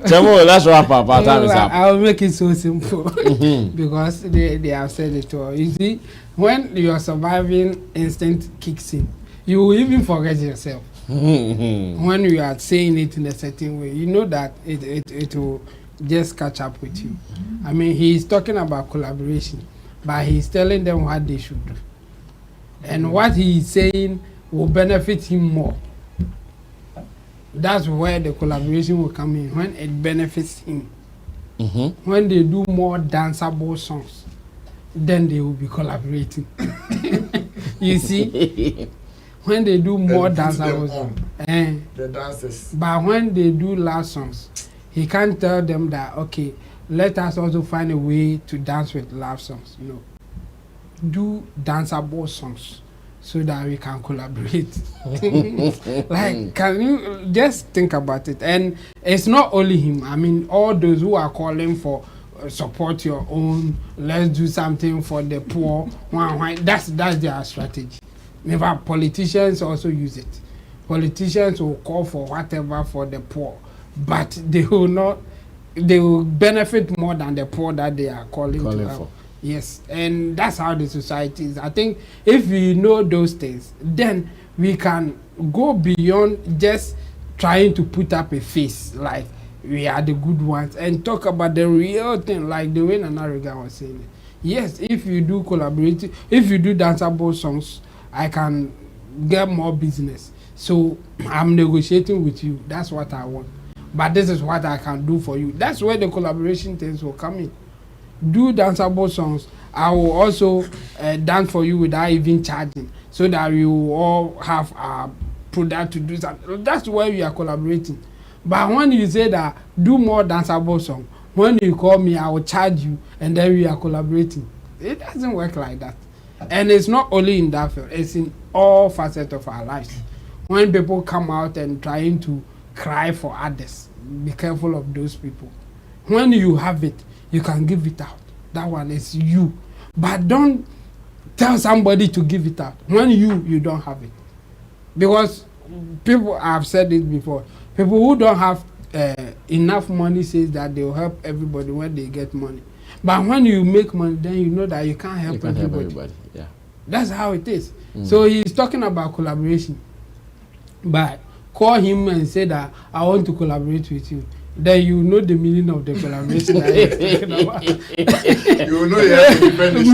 Jamo, let's wrap up. Our time is up. I'll make it so simple because they have said it all. You see, when your surviving instinct kicks in, you will even forget yourself. When you are saying it in a certain way, you know that it will just catch up with you. I mean, he's talking about collaboration, but he's telling them what they should do. And what he's saying will benefit him more. That's where the collaboration will come in, when it benefits him. When they do more danceable songs, then they will be collaborating. You see? When they do more danceable songs. The dancers. But when they do love songs, he can't tell them that, okay, let us also find a way to dance with love songs. No. Do danceable songs so that we can collaborate. Like, can you just think about it? And it's not only him. I mean, all those who are calling for support your own, let's do something for the poor. That's their strategy. Never, politicians also use it. Politicians will call for whatever for the poor, but they will benefit more than the poor that they are calling to help. Yes, and that's how the society is. I think if we know those things, then we can go beyond just trying to put up a face like we are the good ones and talk about the real thing, like the way Nana Regan was saying it. Yes, if you do collaborate, if you do danceable songs, I can get more business. So I'm negotiating with you. That's what I want. But this is what I can do for you. That's where the collaboration things will come in. Do danceable songs. I will also dance for you without even charging, so that we will all have a product to do something. That's where we are collaborating. But when you say that do more danceable songs, when you call me, I will charge you, and then we are collaborating. It doesn't work like that. And it's not only in that field, it's in all facets of our lives. When people come out and trying to cry for others, be careful of those people. When you have it, you can give it out. That one is you. But don't tell somebody to give it out when you don't have it. Because people have said it before. People who don't have enough money says that they will help everybody when they get money. But when you make money, then you know that you can't help everybody. Yeah. That's how it is. So he's talking about collaboration. But call him and say that I want to collaborate with you. Then you know the meaning of the collaboration that he's talking about. You know you have to defend this.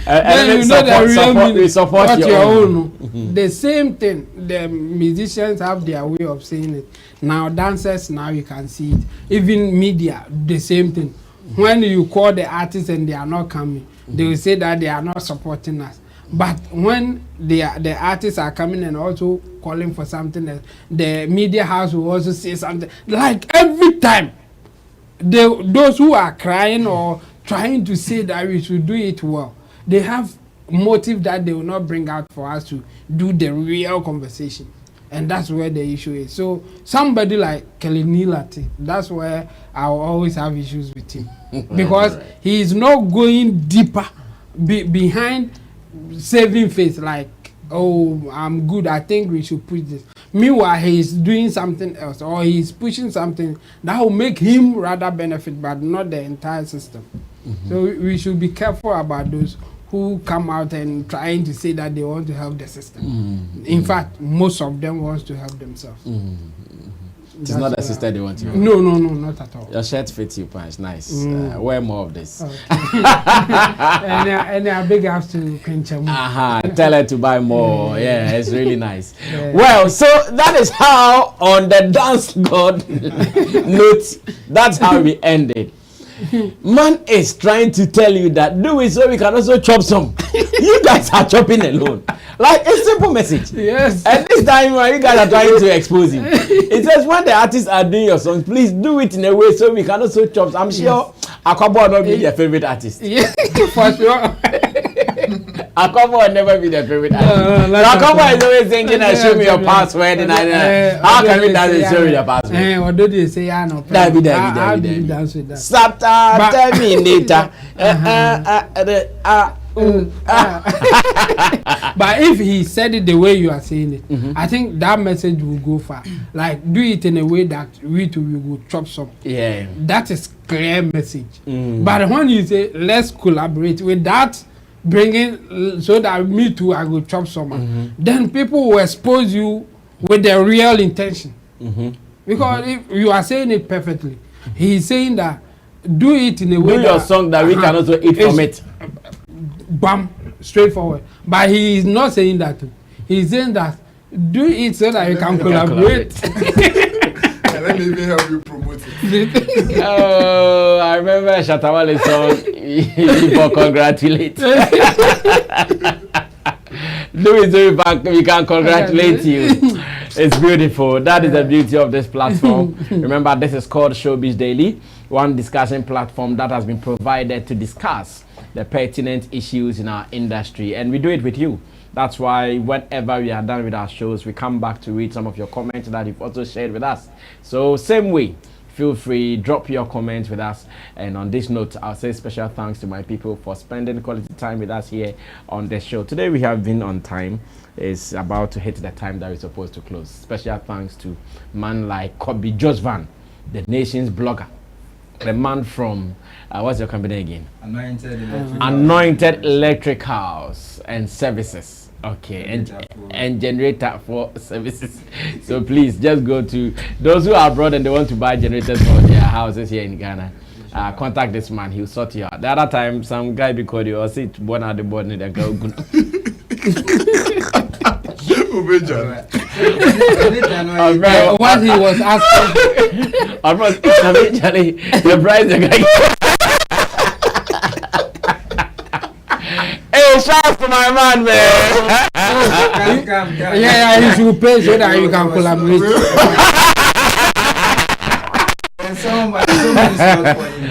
Then you know the real meaning. Support your own. The same thing. The musicians have their way of saying it. Now dancers, now you can see it. Even media, the same thing. When you call the artists and they are not coming, they will say that they are not supporting us. But when the artists are coming and also calling for something else, the media house will also say something. Like every time, those who are crying or trying to say that we should do it well, they have motive that they will not bring out for us to do the real conversation. And that's where the issue is. So somebody like Kelly Nilati, that's where I will always have issues with him. Because he is not going deeper behind saving face, like, oh, I'm good, I think we should push this. Meanwhile, he's doing something else, or he's pushing something that will make him rather benefit, but not the entire system. So we should be careful about those who come out and trying to say that they want to help the system. In fact, most of them want to help themselves. It's not the sister they want to help. No, not at all. Your shirt fits you, Punch. Nice. Wear more of this. Okay. and a big house to Kenchamu. Tell her to buy more. Yeah, it's really nice. Well, so that is how, on the dance god note, that's how we ended. Man is trying to tell you that do it so we can also chop some. You guys are chopping alone. Like a simple message. Yes. And this time you guys are trying to expose him. It says when the artists are doing your songs, please do it in a way so we can also chop. I'm sure Akwabo will not be their favorite artist. Yeah, for sure. Akwabo will never be their favorite artist. Akwabo is always thinking, show me your password. How can we dance and show me your password? What do they say? No problem. How do you dance with that? Sata Terminator. But if he said it the way you are saying it, I think that message will go far. Like, do it in a way that we too will chop some. Yeah. That is clear message. But when you say let's collaborate with that, bringing so that me too I will chop some, then people will expose you with their real intention. Because if you are saying it perfectly, he is saying that do it in a way. Do your song that we can also eat from it. Bam, straightforward. But he is not saying that. He is saying that do it so that you can collaborate. Let me even help you promote it. Oh, I remember Shatawale's song. People congratulate. Do it so we can congratulate you. It's beautiful. That is the beauty of this platform. Remember, this is called Showbiz Daily, one discussion platform that has been provided to discuss the pertinent issues in our industry, and we do it with you. That's why whenever we are done with our shows, we come back to read some of your comments that you've also shared with us. So same way, feel free, drop your comments with us. And on this note, I'll say special thanks to my people for spending quality time with us here on the show. Today we have been on time. It's about to hit the time that we're supposed to close. Special thanks to man like Kobe Josvan, the nation's blogger. The man from, what's your company again? Anointed Electricals and Services. Okay, and generator for services. So please just go to those who are abroad and they want to buy generators for their houses here in Ghana. Contact this man, he'll sort you out. The other time, some guy be called you or say to born out the board and they go. What he was asking. Eventually, the price the guy. Hey, shout to my man, man. Yeah, he should pay so that you can collaborate.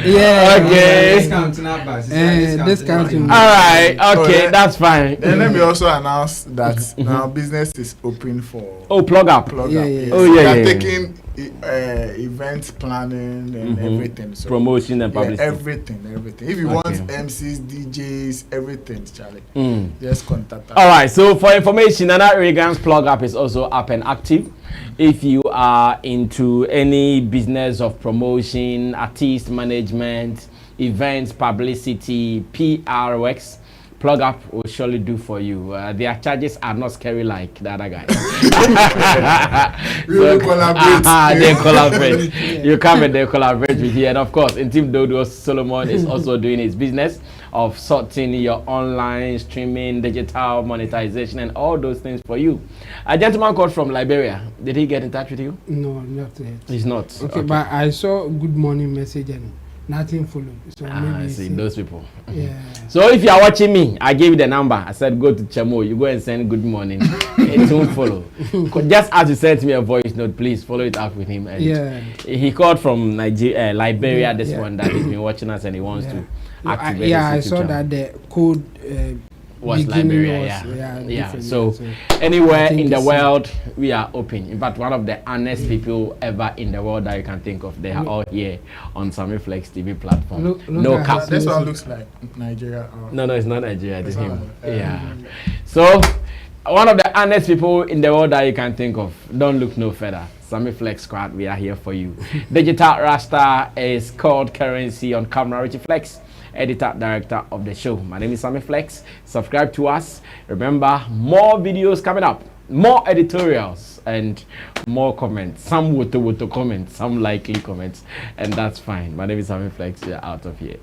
Yeah. Okay. Discounting. All right. Okay, that's fine. And let me also announce that now business is open for. Oh, plug up. Yes. Oh, yeah. We are taking event planning and everything. So promotion and publicity. Everything. If you want MCs, DJs, everything, Charlie, just contact us. All right. So for information, Nana Reagan's plug up is also up and active. If you are into any business of promotion, artist management, events, publicity, PR works, plug up will surely do for you. Their charges are not scary like the other guys. They collaborate. You come and they collaborate with you. And of course, in Team Dodo, Solomon is also doing his business of sorting your online streaming, digital monetization, and all those things for you. A gentleman called from Liberia. Did he get in touch with you? No, not yet. He's not. Okay, but I saw good morning message and nothing followed. So maybe I see those people. Yeah. So if you are watching me, I gave you the number. I said go to Chemo. You go and send good morning. It won't follow. Just as you sent me a voice note, please follow it up with him. And yeah. He called from Liberia. This one that he's been watching us and he wants to activate. I saw that the code was Liberia. Yeah. So anywhere in the world, we are open. In fact, one of the honest people ever in the world that you can think of, they are all here on Sammy Flex TV platform. No cap. This one looks like Nigeria. No, it's not Nigeria. It's him. Yeah. So one of the honest people in the world that you can think of. Don't look no further. Sammy Flex Squad, we are here for you. Digital Rasta is called currency on camera. Richie Flex, editor director of the show. My name is Sammy Flex. Subscribe to us. Remember, more videos coming up, more editorials, and more comments. Some woto comments, some likely comments, and that's fine. My name is Sammy Flex. We are out of here.